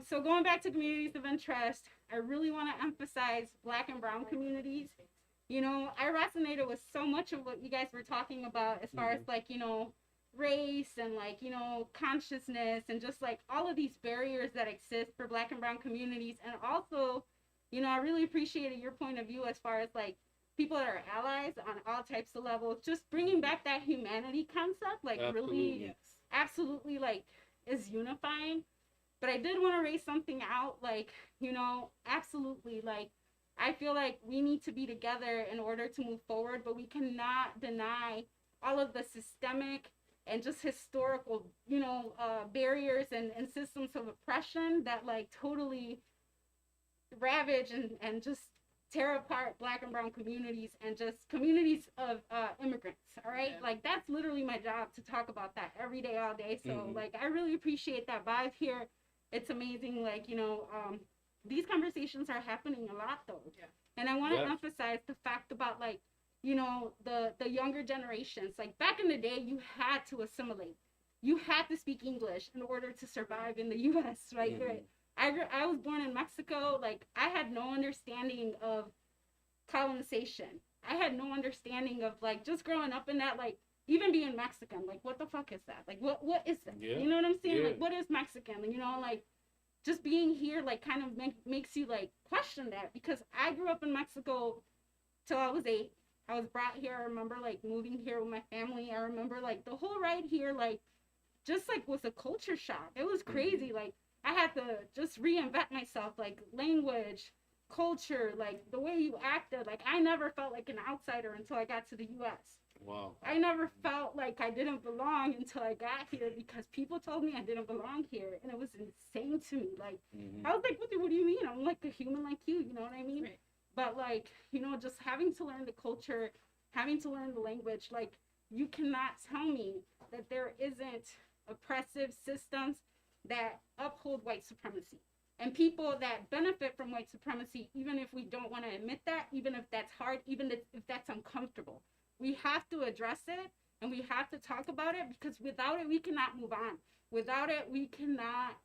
So going back to communities of interest, I really want to emphasize Black and Brown communities. I resonated with so much of what you guys were talking about as far as like, race and like, consciousness and just like all of these barriers that exist for Black and Brown communities. And also, I really appreciated your point of view as far as like people that are allies on all types of levels, just bringing back that humanity concept, like absolutely like is unifying. But I did want to raise something out, like, absolutely, like, I feel like we need to be together in order to move forward, but we cannot deny all of the systemic and just historical, barriers and systems of oppression that, like, totally ravage and just tear apart Black and Brown communities and just communities of immigrants, all right? Yeah. Like, that's literally my job, to talk about that every day, all day. So, like, I really appreciate that vibe here. It's amazing, like, these conversations are happening a lot, though. Yeah. And I want to emphasize the fact about, like, the younger generations. Like, back in the day, you had to assimilate. You had to speak English in order to survive in the U.S., right? I was born in Mexico. Like, I had no understanding of colonization. I had no understanding of, like, just growing up in that, like, even being Mexican, like, what the fuck is that? Like, what is that? Yeah. You know what I'm saying? Yeah. Like, what is Mexican? Like, just being here, like, kind of makes you, like, question that. Because I grew up in Mexico till I was 8. I was brought here. I remember, like, moving here with my family. I remember, like, the whole ride here, like, just, like, was a culture shock. It was crazy. Like, I had to just reinvent myself, like, language, culture, like, the way you acted. Like, I never felt like an outsider until I got to the U.S. Wow. I never felt like I didn't belong until I got here, because people told me I didn't belong here, and it was insane to me. Like, I was like, what do you mean? I'm like a human like you know what I mean? Right. But, like, just having to learn the culture, having to learn the language, like, you cannot tell me that there isn't oppressive systems that uphold white supremacy. And people that benefit from white supremacy, even if we don't want to admit that, even if that's hard, even if that's uncomfortable. We have to address it, and we have to talk about it, because without it, we cannot move on. Without it, we cannot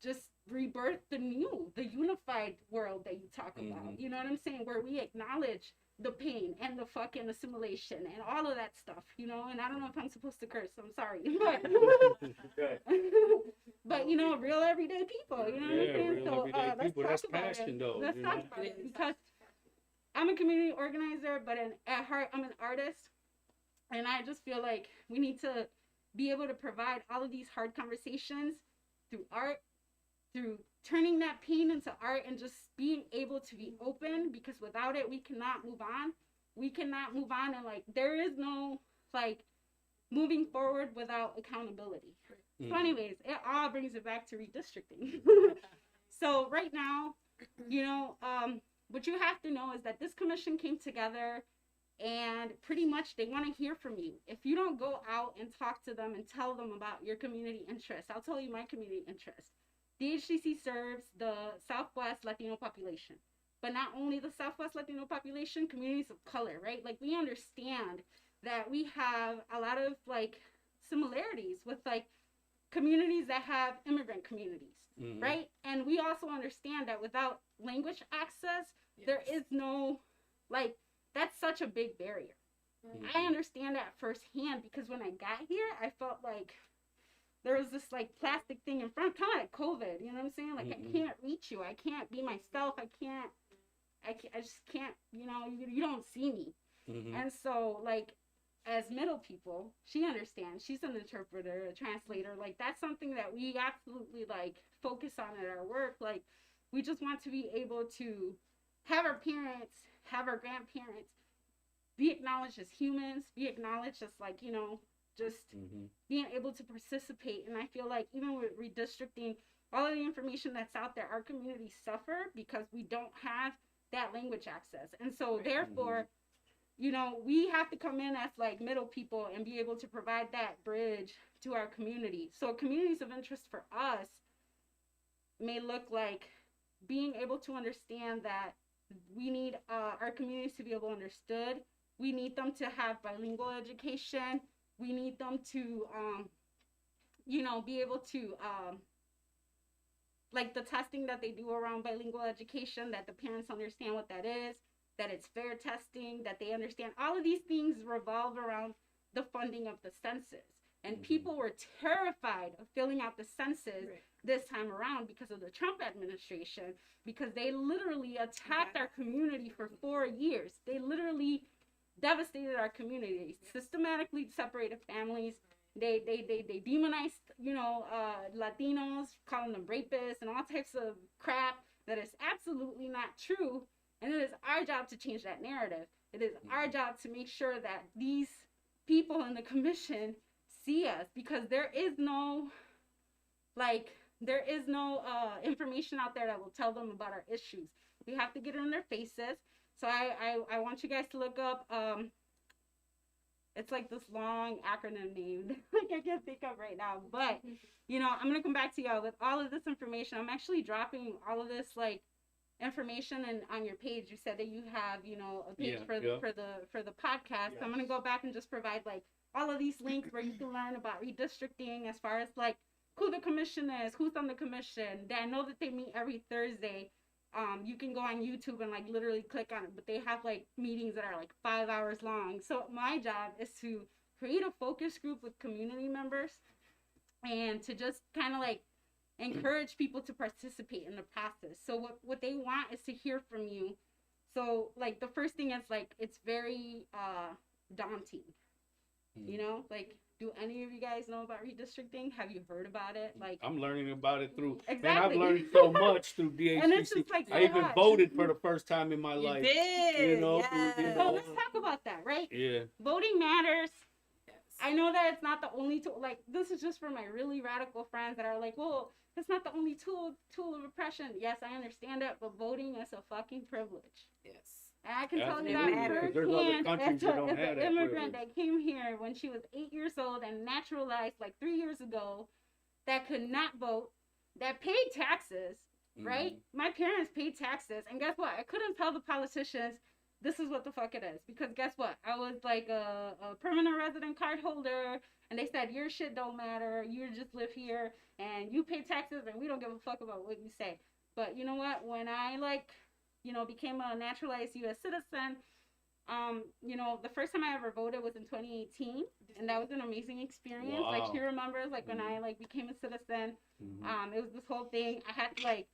just rebirth the unified world that you talk about. You know what I'm saying? Where we acknowledge the pain and the fucking assimilation and all of that stuff, and I don't know if I'm supposed to curse, so I'm sorry. But real everyday people, you know what I'm saying? Real everyday people. That's passion, though. Let's talk about it, because I'm a community organizer, but at heart, I'm an artist. And I just feel like we need to be able to provide all of these hard conversations through art, through turning that pain into art, and just being able to be open, because without it, we cannot move on. We cannot move on, and like, there is no like moving forward without accountability. So anyways, it all brings it back to redistricting. So right now, you know, what you have to know is that this commission came together, and pretty much they want to hear from you. If you don't go out and talk to them and tell them about your community interests, I'll tell you my community interest. DHCC serves the Southwest Latino population, but not only the Southwest Latino population, communities of color, right? Like, we understand that we have a lot of like similarities with like communities that have immigrant communities, right? And we also understand that without language access, there is no, like, that's such a big barrier. I understand that firsthand, because when I got here, I felt like there was this like plastic thing in front, kind of like COVID, you know what I'm saying? Like, I can't reach you. I can't be myself. I just can't, you know, you don't see me. And so, like, as middle people, she understands. She's an interpreter, a translator. Like, that's something that we absolutely like focus on at our work. Like, we just want to be able to have our parents, have our grandparents be acknowledged as humans, be acknowledged as, like, you know, just being able to participate. And I feel like even with redistricting, all of the information that's out there, our communities suffer because we don't have that language access. And so therefore, you know, we have to come in as like middle people and be able to provide that bridge to our community. So communities of interest for us may look like being able to understand that we need our communities to be able to understood. We need them to have bilingual education. We need them to, you know, be able to, like the testing that they do around bilingual education, that the parents understand what that is, that it's fair testing, that they understand. All of these things revolve around the funding of the census. And people were terrified of filling out the census this time around because of the Trump administration, because they literally attacked our community for 4 years. They literally devastated our community, systematically separated families. They demonized, you know, Latinos, calling them rapists and all types of crap that is absolutely not true. And it is our job to change that narrative. It is our job to make sure that these people in the commission see us, because there is no, like, information out there that will tell them about our issues. We have to get it in their faces. So I want you guys to look up, it's like this long acronym name like I can't think of right now, but you know, I'm gonna come back to y'all with all of this information. I'm actually dropping all of this like information and on your page. You said that you have, you know, a page for the podcast. So I'm gonna go back and just provide like all of these links where you can learn about redistricting, as far as like who the commission is, who's on the commission. I know that they meet every Thursday. You can go on YouTube and like literally click on it, but they have like meetings that are like 5 hours long. So my job is to create a focus group with community members and to just kind of like encourage people to participate in the process. So what they want is to hear from you. So like the first thing is like, it's very daunting, you know, like, do any of you guys know about redistricting? Have you heard about it? Like, I'm learning about it through. Exactly. Man, I've learned so much through DHCC. And it's just like, I even voted for the first time in my You life. did. You know, So let's talk about that, right? Yeah. Voting matters. Yes. I know that it's not the only tool. Like, this is just for my really radical friends that are like, well, it's not the only tool of oppression. Yes, I understand that, but voting is a fucking privilege. Yes. And I can tell you Absolutely, that 'cause there's other firsthand countries that don't as have an that immigrant privilege. that came here when she was 8 years old and naturalized like 3 years ago, that could not vote, that paid taxes, right? My parents paid taxes, and guess what? I couldn't tell the politicians this is what the fuck it is, because guess what? I was like a permanent resident card holder, and they said your shit don't matter, you just live here and you pay taxes and we don't give a fuck about what you say. But you know what? When I like, you know, became a naturalized U.S. citizen, you know, the first time I ever voted was in 2018, and that was an amazing experience. Wow. Like, she remembers, like, when I like became a citizen, it was this whole thing. I had to like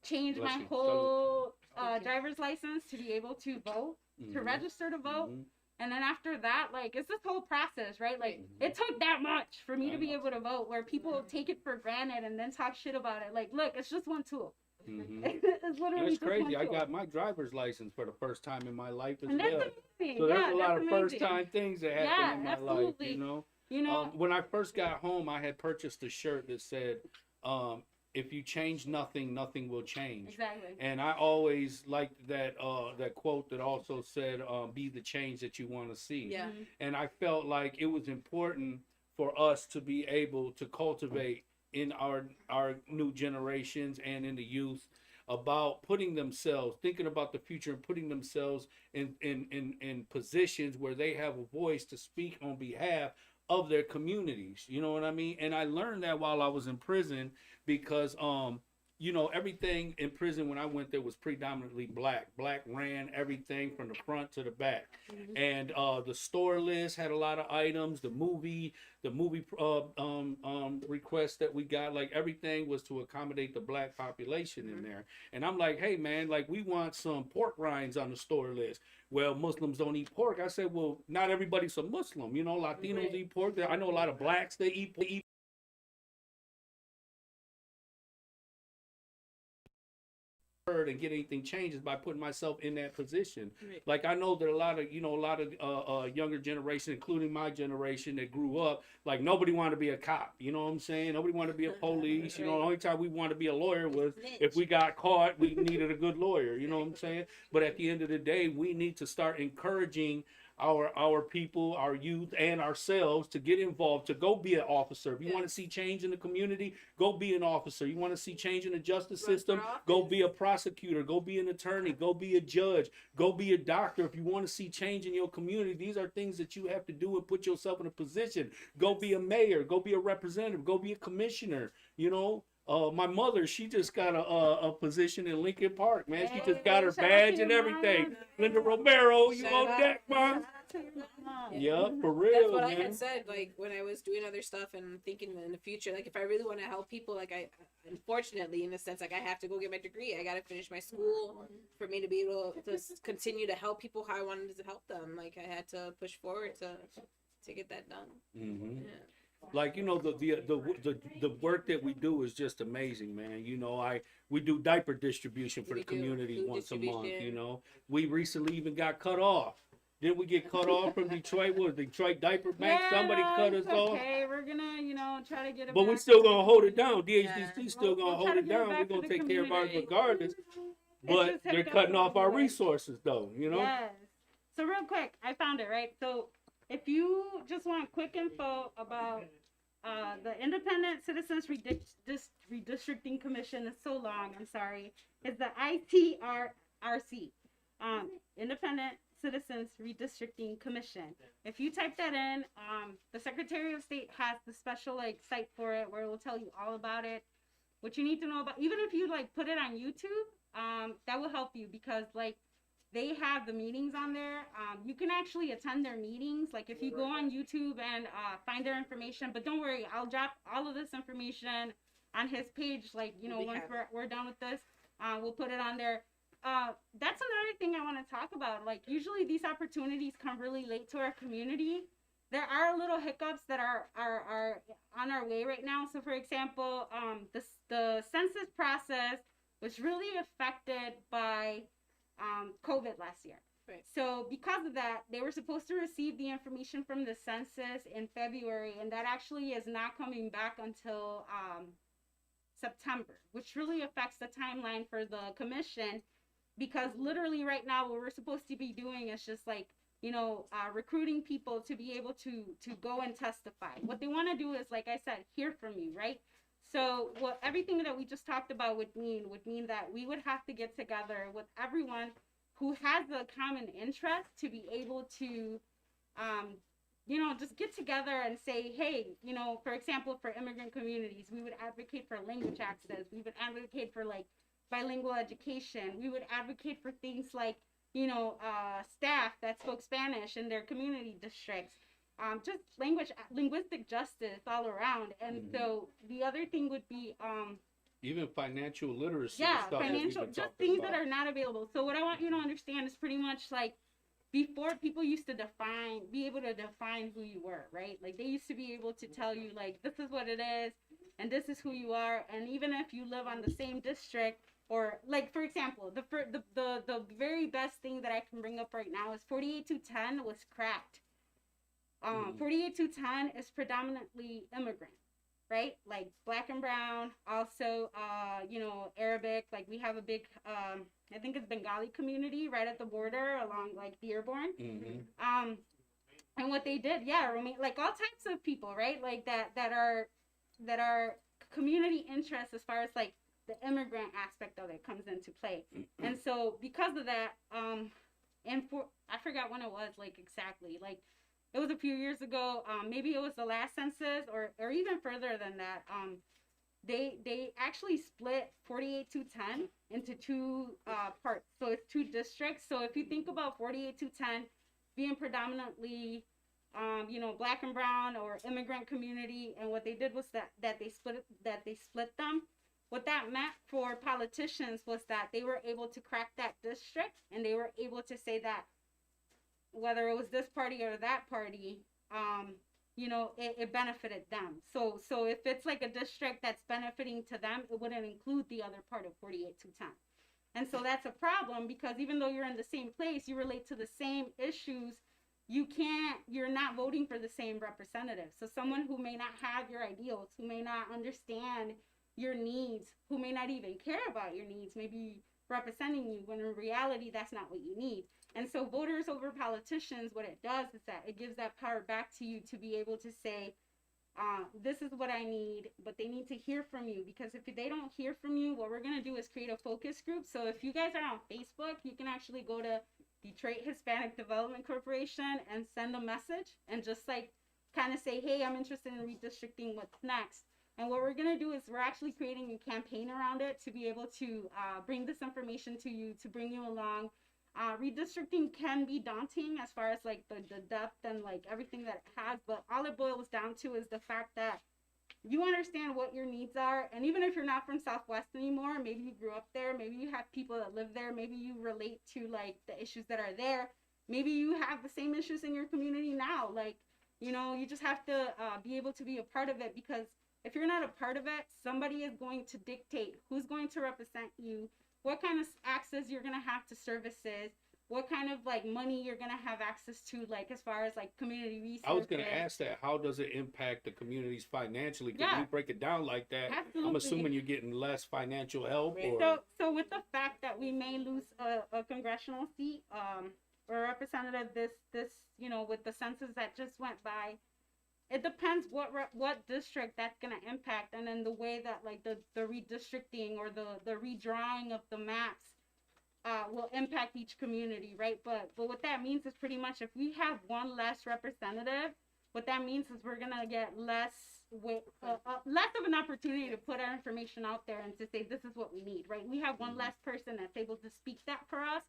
change Bless my you. whole driver's license to be able to vote, to register to vote. And then after that, like, it's this whole process, right? Like, it took that much for me to be able to vote, where people take it for granted and then talk shit about it. Like, look, it's just one tool. It's literally That's just crazy. one I tool. got my driver's license for the first time in my life as And that's well. amazing. So there's Yeah, a lot that's of amazing. first time things that happened Yeah, in my absolutely. life, you know. You know, When I first got home, I had purchased a shirt that said, if you change nothing, nothing will change. exactly. And I always liked that that quote that also said, be the change that you want to see. Yeah. And I felt like it was important for us to be able to cultivate in our new generations and in the youth about putting themselves, thinking about the future and putting themselves in positions where they have a voice to speak on behalf of their communities. You know what I mean? And I learned that while I was in prison because you know, everything in prison when I went there was predominantly black. Black ran everything from the front to the back. And the store list had a lot of items. The movie requests that we got, like everything was to accommodate the black population in there. And I'm like, hey man, like we want some pork rinds on the store list. Well, Muslims don't eat pork. I said, well, not everybody's a Muslim. You know, Latinos eat pork. I know a lot of blacks that eat and get anything changes by putting myself in that position. Right. Like I know that a lot of younger generation, including my generation that grew up, like nobody wanted to be a cop. You know what I'm saying? Nobody wanted to be a police. You know, the only time we wanted to be a lawyer was if we got caught, we needed a good lawyer. You know what I'm saying? But at the end of the day, we need to start encouraging our people, our youth, and ourselves to get involved, to go be an officer. If you want to see change in the community, go be an officer. You want to see change in the justice system, go be a prosecutor, go be an attorney, go be a judge, go be a doctor. If you want to see change in your community, these are things that you have to do and put yourself in a position. Go be a mayor, go be a representative, go be a commissioner, you know. My mother, she just got a position in Lincoln Park, man. She just got her badge and everything. Linda Romero, you on deck, mom? Yeah, for real, That's what man. I had said, like when I was doing other stuff and thinking in the future, like if I really want to help people, like I, unfortunately, in a sense, like I have to go get my degree. I got to finish my school for me to be able to continue to help people how I wanted to help them. Like I had to push forward to get that done. Mm-hmm. Yeah. Like, you know, the work that we do is just amazing, man. You know, we do diaper distribution for the community once a month. You know, we recently even got cut off. Didn't we get cut off from Detroit? What was Detroit Diaper Bank? Somebody cut us off. Okay, we're gonna, you know, try to get it. But we're back still to gonna the hold it community. down. DHDC Yeah. still gonna We'll hold try to it get it down. back We're to gonna the take care of ours community. regardless. It's But just they're hectic cutting off our everywhere. resources, though. You know. Yes. So real quick, I found it, right? So if you just want quick info about the Independent Citizens Redistricting Commission, is so long, I'm sorry. It's the ITRC, Independent Citizens Redistricting Commission. If you type that in, the Secretary of State has the special site for it where it will tell you all about it, what you need to know about. Even if you put it on YouTube, that will help you because they have the meetings on there. You can actually attend their meetings. Like if you go on YouTube and find their information, but don't worry, I'll drop all of this information on his page. Once we're done with this, we'll put it on there. That's another thing I want to talk about. Usually these opportunities come really late to our community. There are little hiccups that are on our way right now. So for example, the census process was really affected by COVID last year. Right. So because of that, they were supposed to receive the information from the census in February, and that actually is not coming back until September, which really affects the timeline for the commission, because literally right now what we're supposed to be doing is just recruiting people to be able to go and testify. What they want to do is, like I said, hear from you, right? So everything that we just talked about would mean that we would have to get together with everyone who has a common interest to be able to, just get together and say, hey, for example, for immigrant communities, we would advocate for language access. We would advocate for bilingual education. We would advocate for things like, staff that spoke Spanish in their community districts. Just linguistic justice all around. And so the other thing would be even financial literacy. yeah, stuff financial, that just things that are not available. So what I want you to understand is pretty much before people used to be able to define who you were, right? Like they used to be able to tell you like this is what it is and this is who you are, and even if you live on the same district, or like for example, the very best thing that I can bring up right now is 48210 was cracked. 48210 is predominantly immigrant, right? Like black and brown, also Arabic. Like we have a big I think it's Bengali community right at the border along like Dearborn. And what they did, like all types of people, right? Like that are community interests as far as like the immigrant aspect of it comes into play. And so because of that, I forgot when it was, like exactly, like it was a few years ago, maybe it was the last census or even further than that. They actually split 48210 into two parts. So it's two districts. So if you think about 48210 being predominantly black and brown or immigrant community, and what they did was that they split them. What that meant for politicians was that they were able to crack that district, and they were able to say that whether it was this party or that party, it benefited them. So if it's like a district that's benefiting to them, it wouldn't include the other part of 48210. And so that's a problem, because even though you're in the same place, you relate to the same issues, you're not voting for the same representative. So someone who may not have your ideals, who may not understand your needs, who may not even care about your needs, may be representing you, when in reality, that's not what you need. And so voters over politicians, what it does is that it gives that power back to you to be able to say, this is what I need, but they need to hear from you, because if they don't hear from you, what we're going to do is create a focus group. So if you guys are on Facebook, you can actually go to Detroit Hispanic Development Corporation and send a message and just like kind of say, hey, I'm interested in redistricting, what's next? And what we're going to do is we're actually creating a campaign around it to be able to bring this information to you, to bring you along. Redistricting can be daunting as far as like the depth and like everything that it has, but all it boils down to is the fact that you understand what your needs are. And even if you're not from Southwest anymore, maybe you grew up there, maybe you have people that live there, maybe you relate to like the issues that are there, maybe you have the same issues in your community now. Like, you just have to be able to be a part of it, because if you're not a part of it, somebody is going to dictate who's going to represent you, what kind of access you're going to have to services, what kind of like money you're going to have access to, like as far as like community resources. I was going to ask that. How does it impact the communities financially? Because when you break it down like that, Absolutely. I'm assuming you're getting less financial help. Or... So with the fact that we may lose a congressional seat or a representative this with the census that just went by, it depends what district that's going to impact, and then the way that like the redistricting or the redrawing of the maps will impact each community, right? But what that means is pretty much if we have one less representative, what that means is we're going to get less of an opportunity to put our information out there and to say this is what we need, right? We have one less person that's able to speak that for us.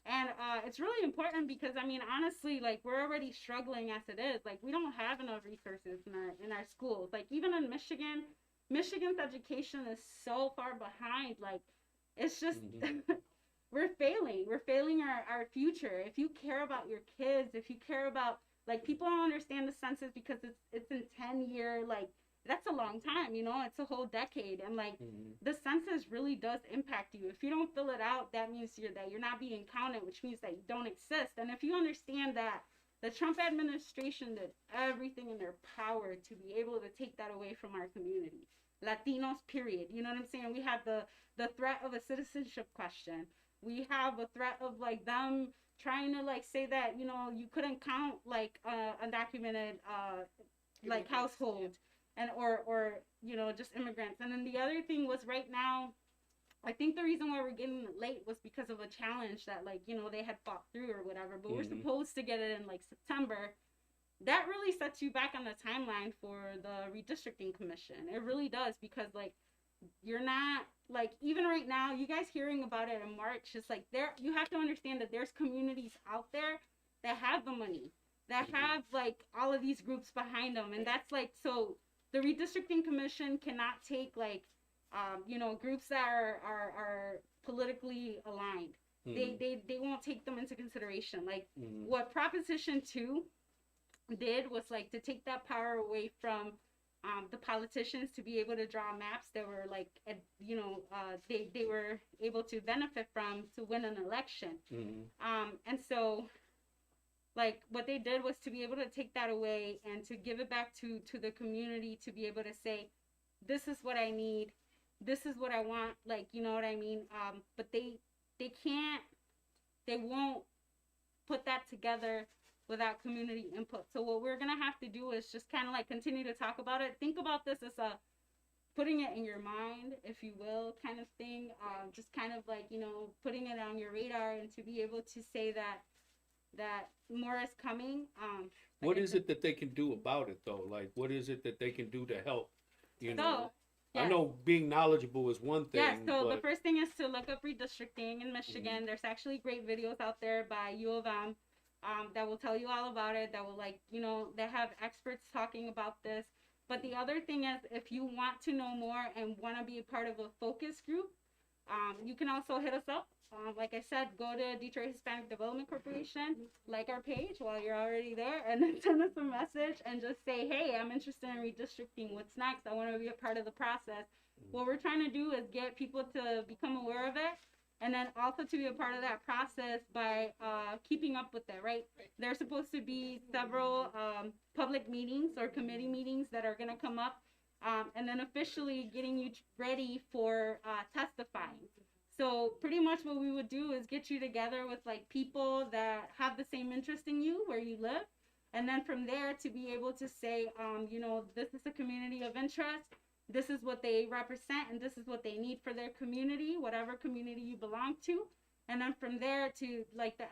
And it's really important because, I mean, honestly, like, we're already struggling as it is. Like, we don't have enough resources in our schools. Like, even in Michigan's education is so far behind. Like, it's just, we're failing. We're failing our future. If you care about your kids, if you care about, like, people don't understand the census because it's in 10-year, like, that's a long time, it's a whole decade. And like the census really does impact you. If you don't fill it out, that means you're not being counted, which means that you don't exist. And if you understand that the Trump administration did everything in their power to be able to take that away from our community, Latinos, period. You know what I'm saying? We have the threat of a citizenship question. We have a threat of like them trying to like say that, you couldn't count like undocumented like household. And or just immigrants. And then the other thing was right now, I think the reason why we're getting it late was because of a challenge that like they had fought through or whatever, but we're supposed to get it in like September. That really sets you back on the timeline for the redistricting commission. It really does, because like you're not like, even right now, you guys hearing about it in March, it's like you have to understand that there's communities out there that have the money, that have like all of these groups behind them, and that's like, so the redistricting commission cannot take like, groups that are politically aligned. They won't take them into consideration. Like Mhm. what Proposition 2 did was like to take that power away from the politicians to be able to draw maps that were like, they were able to benefit from to win an election. Mhm. And so like what they did was to be able to take that away and to give it back to the community to be able to say, this is what I need, this is what I want, like, you know what I mean? But they won't put that together without community input. So what we're gonna have to do is just kind of like continue to talk about it. Think about this as a putting it in your mind, if you will, kind of thing. Just kind of like, putting it on your radar and to be able to say that more is coming. What is it that they can do about it though? Like, what is it that they can do to help? You know, I yes. know being knowledgeable is one thing. Yeah, so the but first thing is to look up redistricting in Michigan. There's actually great videos out there by U of M that will tell you all about it, that will they have experts talking about this. But the other thing is, if you want to know more and want to be a part of a focus group, you can also hit us up. Like I said, go to Detroit Hispanic Development Corporation, like our page while you're already there, and then send us a message and just say, hey, I'm interested in redistricting. What's next? I want to be a part of the process. What we're trying to do is get people to become aware of it, and then also to be a part of that process by keeping up with it, right? There's supposed to be several public meetings or committee meetings that are going to come up, and then officially getting you ready for testifying. So pretty much what we would do is get you together with like people that have the same interest in you where you live. And then from there to be able to say, this is a community of interest. This is what they represent and this is what they need for their community, whatever community you belong to. And then from there to like the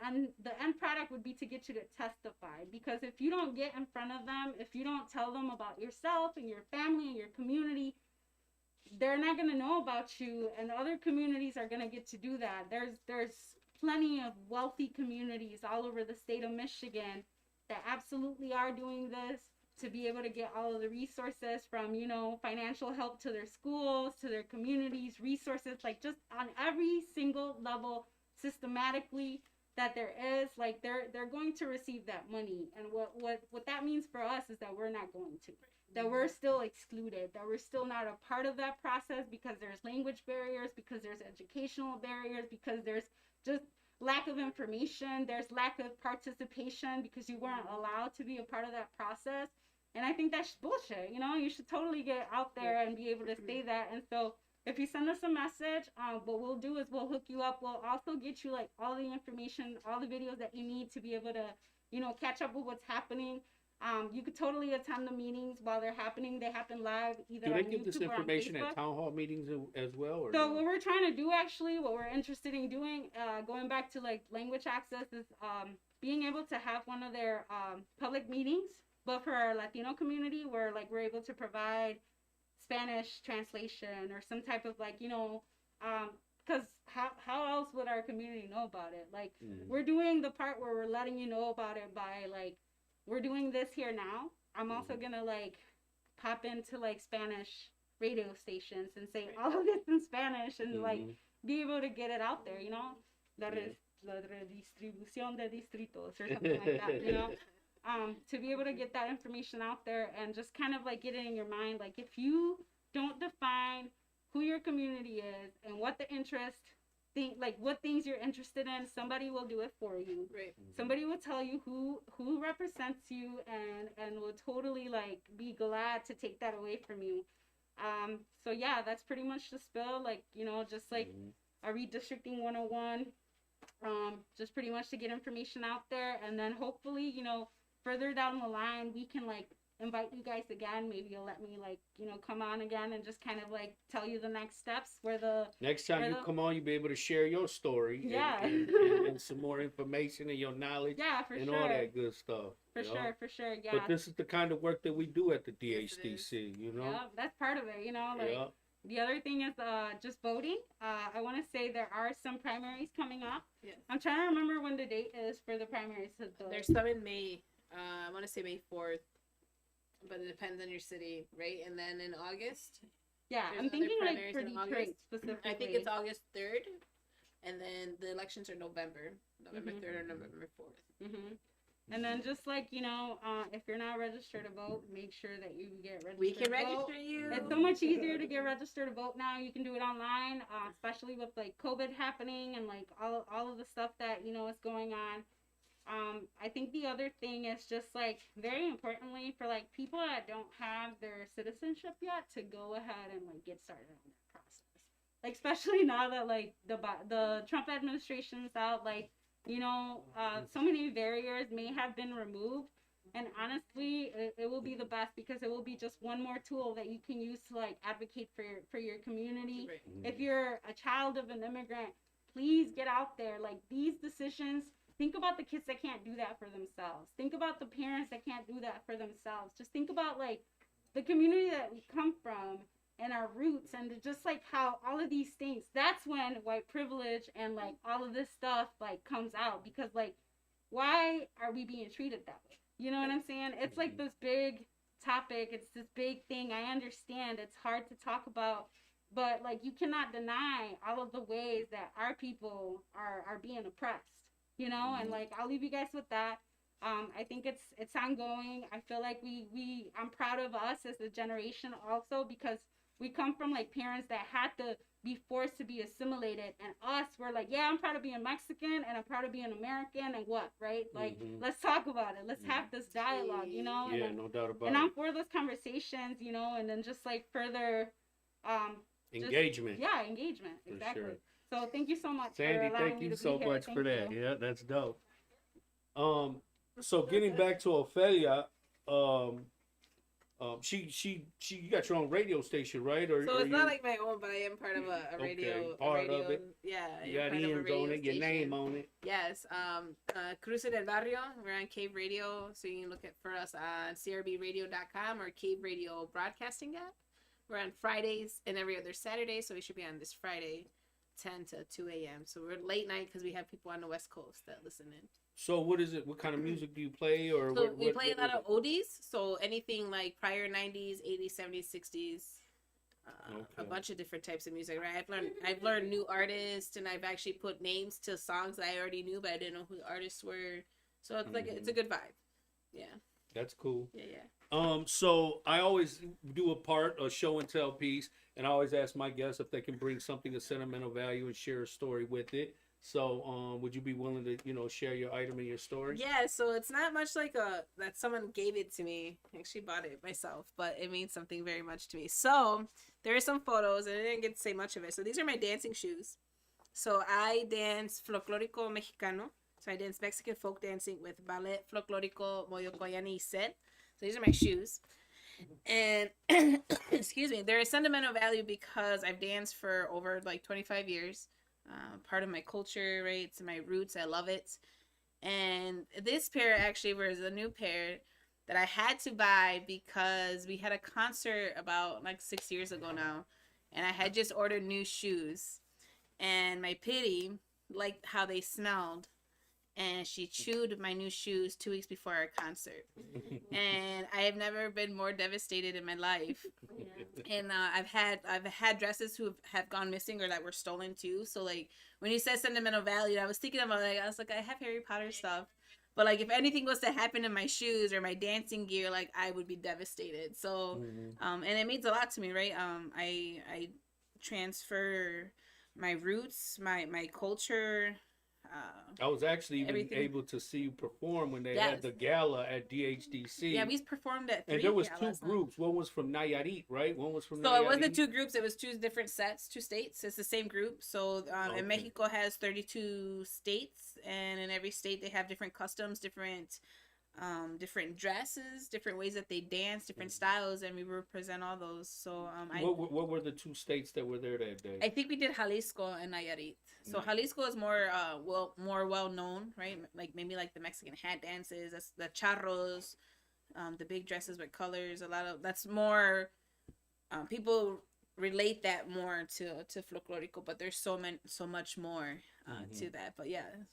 end product would be to get you to testify. Because if you don't get in front of them, if you don't tell them about yourself and your family and your community, they're not going to know about you, and other communities are going to get to do that. There's plenty of wealthy communities all over the state of Michigan that absolutely are doing this to be able to get all of the resources from, financial help to their schools, to their communities, resources, like just on every single level systematically that there is, like they're going to receive that money. And what that means for us is that we're not going to. That we're still excluded, that we're still not a part of that process because there's language barriers, because there's educational barriers, because there's just lack of information, there's lack of participation because you weren't allowed to be a part of that process. And I think that's bullshit, you should totally get out there and be able to say that. And so if you send us a message, what we'll do is we'll hook you up. We'll also get you like all the information, all the videos that you need to be able to, catch up with what's happening. You could totally attend the meetings while they're happening. They happen live either do on they give this YouTube or on information Facebook. at town hall meetings as well? Or So no? what we're trying to do, actually, what we're interested in doing, going back to like language access, is being able to have one of their public meetings, but for our Latino community, where like we're able to provide Spanish translation or some type of like, because how else would our community know about it? Like we're doing the part where we're letting you know about it by like, we're doing this here now. I'm also gonna like pop into like Spanish radio stations and say all of this in Spanish and like be able to get it out there, la redistribución de distritos or something like that, to be able to get that information out there and just kind of like get it in your mind. Like if you don't define who your community is and what the interest like what things you're interested in, somebody will do it for you. Right. Somebody will tell you who represents you and will totally like be glad to take that away from you. So yeah, that's pretty much the spill. Like, just like a redistricting 101, just pretty much to get information out there, and then hopefully, further down the line we can like invite you guys again. Maybe you'll let me like, come on again and just kind of like tell you the next steps where the next time you come on, you'll be able to share your story and some more information and your knowledge and all that good stuff. For sure, yeah. But this is the kind of work that we do at the DHDC, Yeah, that's part of it, like the other thing is just voting. I want to say there are some primaries coming up. Yes. I'm trying to remember when the date is for the primaries. There's some in May. I want to say May 4th. But it depends on your city, right? And then in August, I'm thinking like for Detroit August. specifically. I think it's August 3rd, and and then the elections are November 3rd or November 4th. And then just like, if you're not registered to vote, make sure that you get registered. We can to vote. register you. It's so much easier to get registered to vote now. You can do it online, especially with like COVID happening and like all of the stuff that is going on. I think the other thing is just like very importantly for like people that don't have their citizenship yet to go ahead and like get started on that process. Like especially now that like the Trump administration's out, like so many barriers may have been removed, and honestly it will be the best because it will be just one more tool that you can use to like advocate for your community. Right. If you're a child of an immigrant, please get out there. Like these decisions, think about the kids that can't do that for themselves. Think about the parents that can't do that for themselves. Just think about like the community that we come from and our roots, and just like how all of these things, that's when white privilege and like all of this stuff like comes out, because like why are we being treated that way? You know what I'm saying? It's like this big topic, it's this big thing. I understand it's hard to talk about, but like you cannot deny all of the ways that our people are being oppressed, and like I'll leave you guys with that. I think it's ongoing. I feel like I'm proud of us as a generation also, because we come from like parents that had to be forced to be assimilated, and us, we're like, yeah, I'm proud of being Mexican and I'm proud of being American, and what, right? Like, let's talk about it. Let's have this dialogue, Yeah, and, no doubt about and it. I'm for those conversations, and then just like further Engagement. Engagement, For exactly. sure. So thank you so much. Sandy, for allowing thank me you to be so here. much Thank for that. you. Yeah, that's dope. So getting back to Ofelia, you got your own radio station, right? Or So it's not like my own, but I am part of a radio. Okay, part of it. Yeah. you got part of a Ian's radio on it, your name station. on it. Yes. Cruce del Barrio. We're on Cave Radio, so you can look for us on crbradio.com or Cave Radio Broadcasting app. We're on Fridays and every other Saturday, so we should be on this Friday, 10 to 2 a.m. So we're late night because we have people on the West Coast that listen in. So what is it? What kind of music do you play? Or So what, we play a lot is of oldies, so anything like prior 90s, 80s, 70s, 60s, a Okay. bunch of different types of music, right? I've learned new artists, and I've actually put names to songs that I already knew, but I didn't know who the artists were. So it's like it's a good vibe. Yeah, That's cool. yeah. So I always do a show and tell piece, and I always ask my guests if they can bring something of sentimental value and share a story with it. So, would you be willing to, share your item and your story? Yeah, so it's not much like that someone gave it to me. I actually bought it myself, but it means something very much to me. So there are some photos, and I didn't get to say much of it. So these are my dancing shoes. So I dance folclórico mexicano. So I dance Mexican folk dancing with Ballet Folclórico Moyocoyani Set. So these are my shoes. And excuse me, they're a sentimental value because I've danced for over like 25 years. Part of my culture, right? It's my roots. I love it. And this pair actually was a new pair that I had to buy because we had a concert about like 6 years ago now, and I had just ordered new shoes, and my pity liked how they smelled, and she chewed my new shoes 2 weeks before our concert. And I have never been more devastated in my life. And I've had dresses who have gone missing or that were stolen too. So like when you said sentimental value, I was thinking about I have Harry Potter stuff, but like if anything was to happen in my shoes or my dancing gear, like I would be devastated. So and it means a lot to me, right? I transfer my roots, my culture. I was actually even everything. able to see you perform when they Yes. had the gala at DHDC. Yeah, we performed at 3 and there was galas two now. groups. One was from Nayarit, right? One was from So Nayarit. it wasn't two groups, it was two different sets, two states. It's the same group. So Okay. and Mexico has 32 states, and in every state they have different customs, different dresses, different ways that they dance, different styles, and we represent all those. So What were the two states that were there that day? I think we did Jalisco and Nayarit. So Jalisco is more more well known, right? Like maybe like the Mexican hat dances, that's the charros, the big dresses with colors. That's more people relate that more to folklorico, but there's so much more to that. But yeah.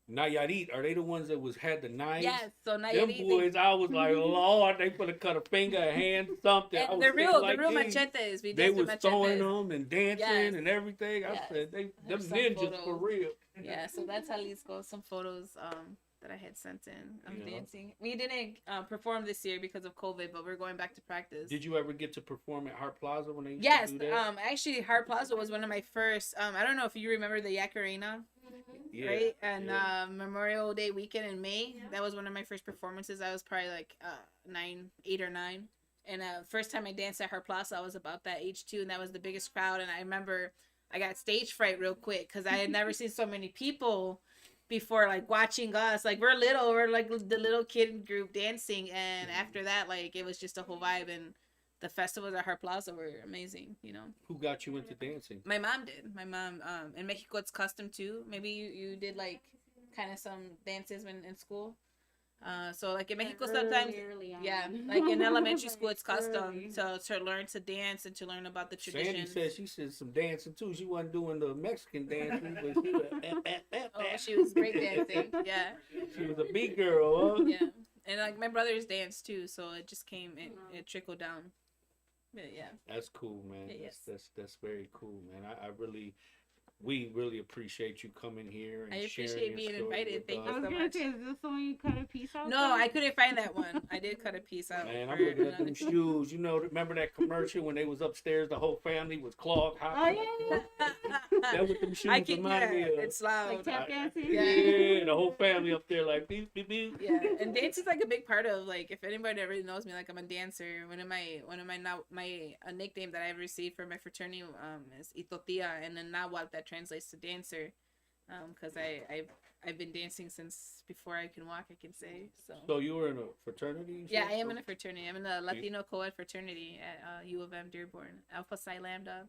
Nayarit, are they the ones that had the knives? Yes, so Them Nayarit, boys, I was like, Lord, they finna cut a finger, a hand, something. I and was the real, thinking like the real these. machetes. We They danced with was throwing machetes. them and dancing Yes. and everything. I Yes. said, them There's some ninjas photos. for real. Yeah, so that's Jalisco. Some photos that I had sent in of Yeah. dancing. We didn't perform this year because of COVID, but we're going back to practice. Did you ever get to perform at Hart Plaza when they used Yes, to do that? actually, Hart Plaza was one of my first. I don't know if you remember the Yak Arena, Yeah, right? And yeah. Memorial Day weekend in May. That was one of my first performances. I was probably like 8 or 9. And first time I danced at Hart Plaza, I was about that age too, and that was the biggest crowd. And I remember I got stage fright real quick because I had never seen so many people before, like watching us. Like we're like the little kid group dancing, and after that, like it was just a whole vibe. And the festivals at Hart Plaza were amazing, you know. Who got you into dancing? My mom did. My mom, in Mexico, it's custom too. Maybe you did like kind of some dances when in school. So like in Mexico, sometimes, Early on. yeah, like in elementary school, it's custom to learn to dance and to learn about the Sandy traditions. said she said some dancing too. She wasn't doing the Mexican dancing, but she was, Oh, she was great dancing. Yeah, she was a big girl, huh? yeah, and like my brothers danced too, so it just came, it trickled down. But yeah, That's cool, man. Yes. That's very cool, man. We really appreciate you coming here and I sharing appreciate your being story invited. with Thank us. you I was so gonna much. say, is this the one you cut a piece out? No, from? I couldn't find that one. I did cut a piece out. Man, I'm for looking at them another- shoes. You know, remember that commercial when they was upstairs, the whole family was clogged? Oh yeah, That what them shoes I can, remind me yeah, of. it's loud. like tap dancing. Yeah. Yeah, the whole family up there like beep beep beep. Yeah, and dance is like a big part of, like, if anybody that really knows me, like I'm a dancer. One of my a nickname that I've received from my fraternity is Itotia, and then Nahuatl that translates to dancer, because I've been dancing since before I can walk, I can say. So you were in a fraternity? you Yeah, said? I am in a fraternity. I'm in the Latino co-ed fraternity at U of M Dearborn, Alpha Psi Lambda.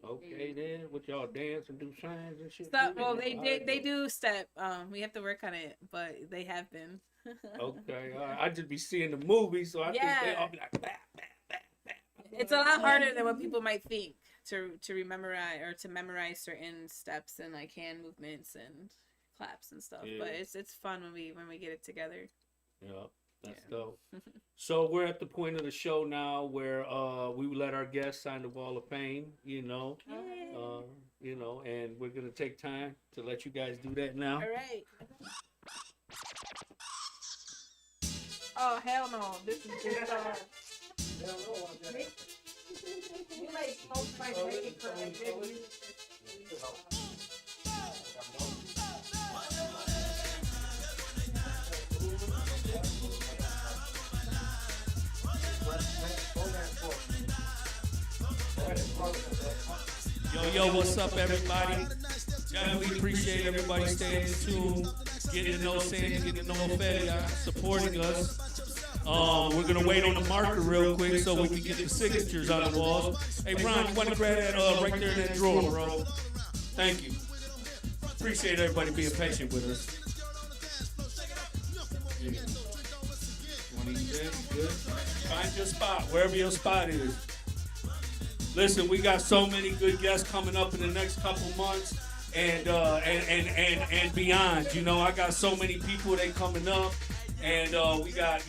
Okay, then what y'all dance and do signs and shit? So, too? well, Alright, they do step. We have to work on it, but they have been. Okay, all right. I just be seeing the movies, so I think they all be like, bah, bah, bah, bah. It's a lot harder than what people might think to memorize certain steps and like hand movements and claps and stuff. Yeah. But it's fun when we get it together. Yeah, that's Yeah. dope. So we're at the point of the show now where we let our guests sign the Wall of Fame, you know, and we're gonna take time to let you guys do that now. All right. Oh hell no! This is just you like smoke my bacon Yo, what's up, everybody? Definitely appreciate everybody staying in tune, getting to know Sandy, getting to know Ofelia, supporting us. We're gonna wait on the marker real quick so we can get the signatures on the walls. Hey, Ron, you want to grab that right there in that drawer, bro? Thank you. Appreciate everybody being patient with us. Yeah. Want to eat that? Good. Find your spot, wherever your spot is. Listen, we got so many good guests coming up in the next couple months and beyond. You know, I got so many people they coming up, and we got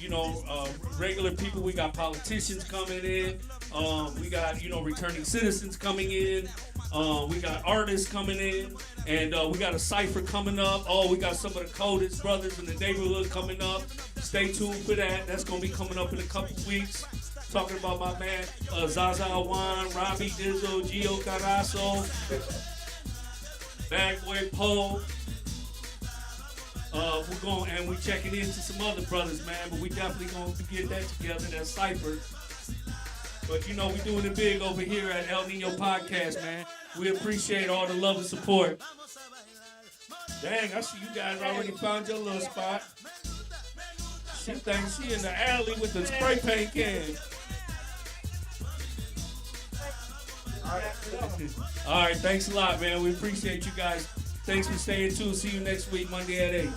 regular people. We got politicians coming in. We got returning citizens coming in. We got artists coming in, and we got a cipher coming up. Oh, we got some of the coldest brothers in the neighborhood coming up. Stay tuned for that. That's gonna be coming up in a couple weeks. Talking about my man Zaza Awan, Robbie Dizzle, Gio Carasso, Backway Poe. We're going and we checking into some other brothers, man. But we definitely gonna get that together, that cipher. But we doing it big over here at El Nino Podcast, man. We appreciate all the love and support. Dang, I see you guys already found your little spot. She thinks she in the alley with the spray paint can. All right, thanks a lot, man. We appreciate you guys. Thanks for staying tuned. See you next week, Monday at 8.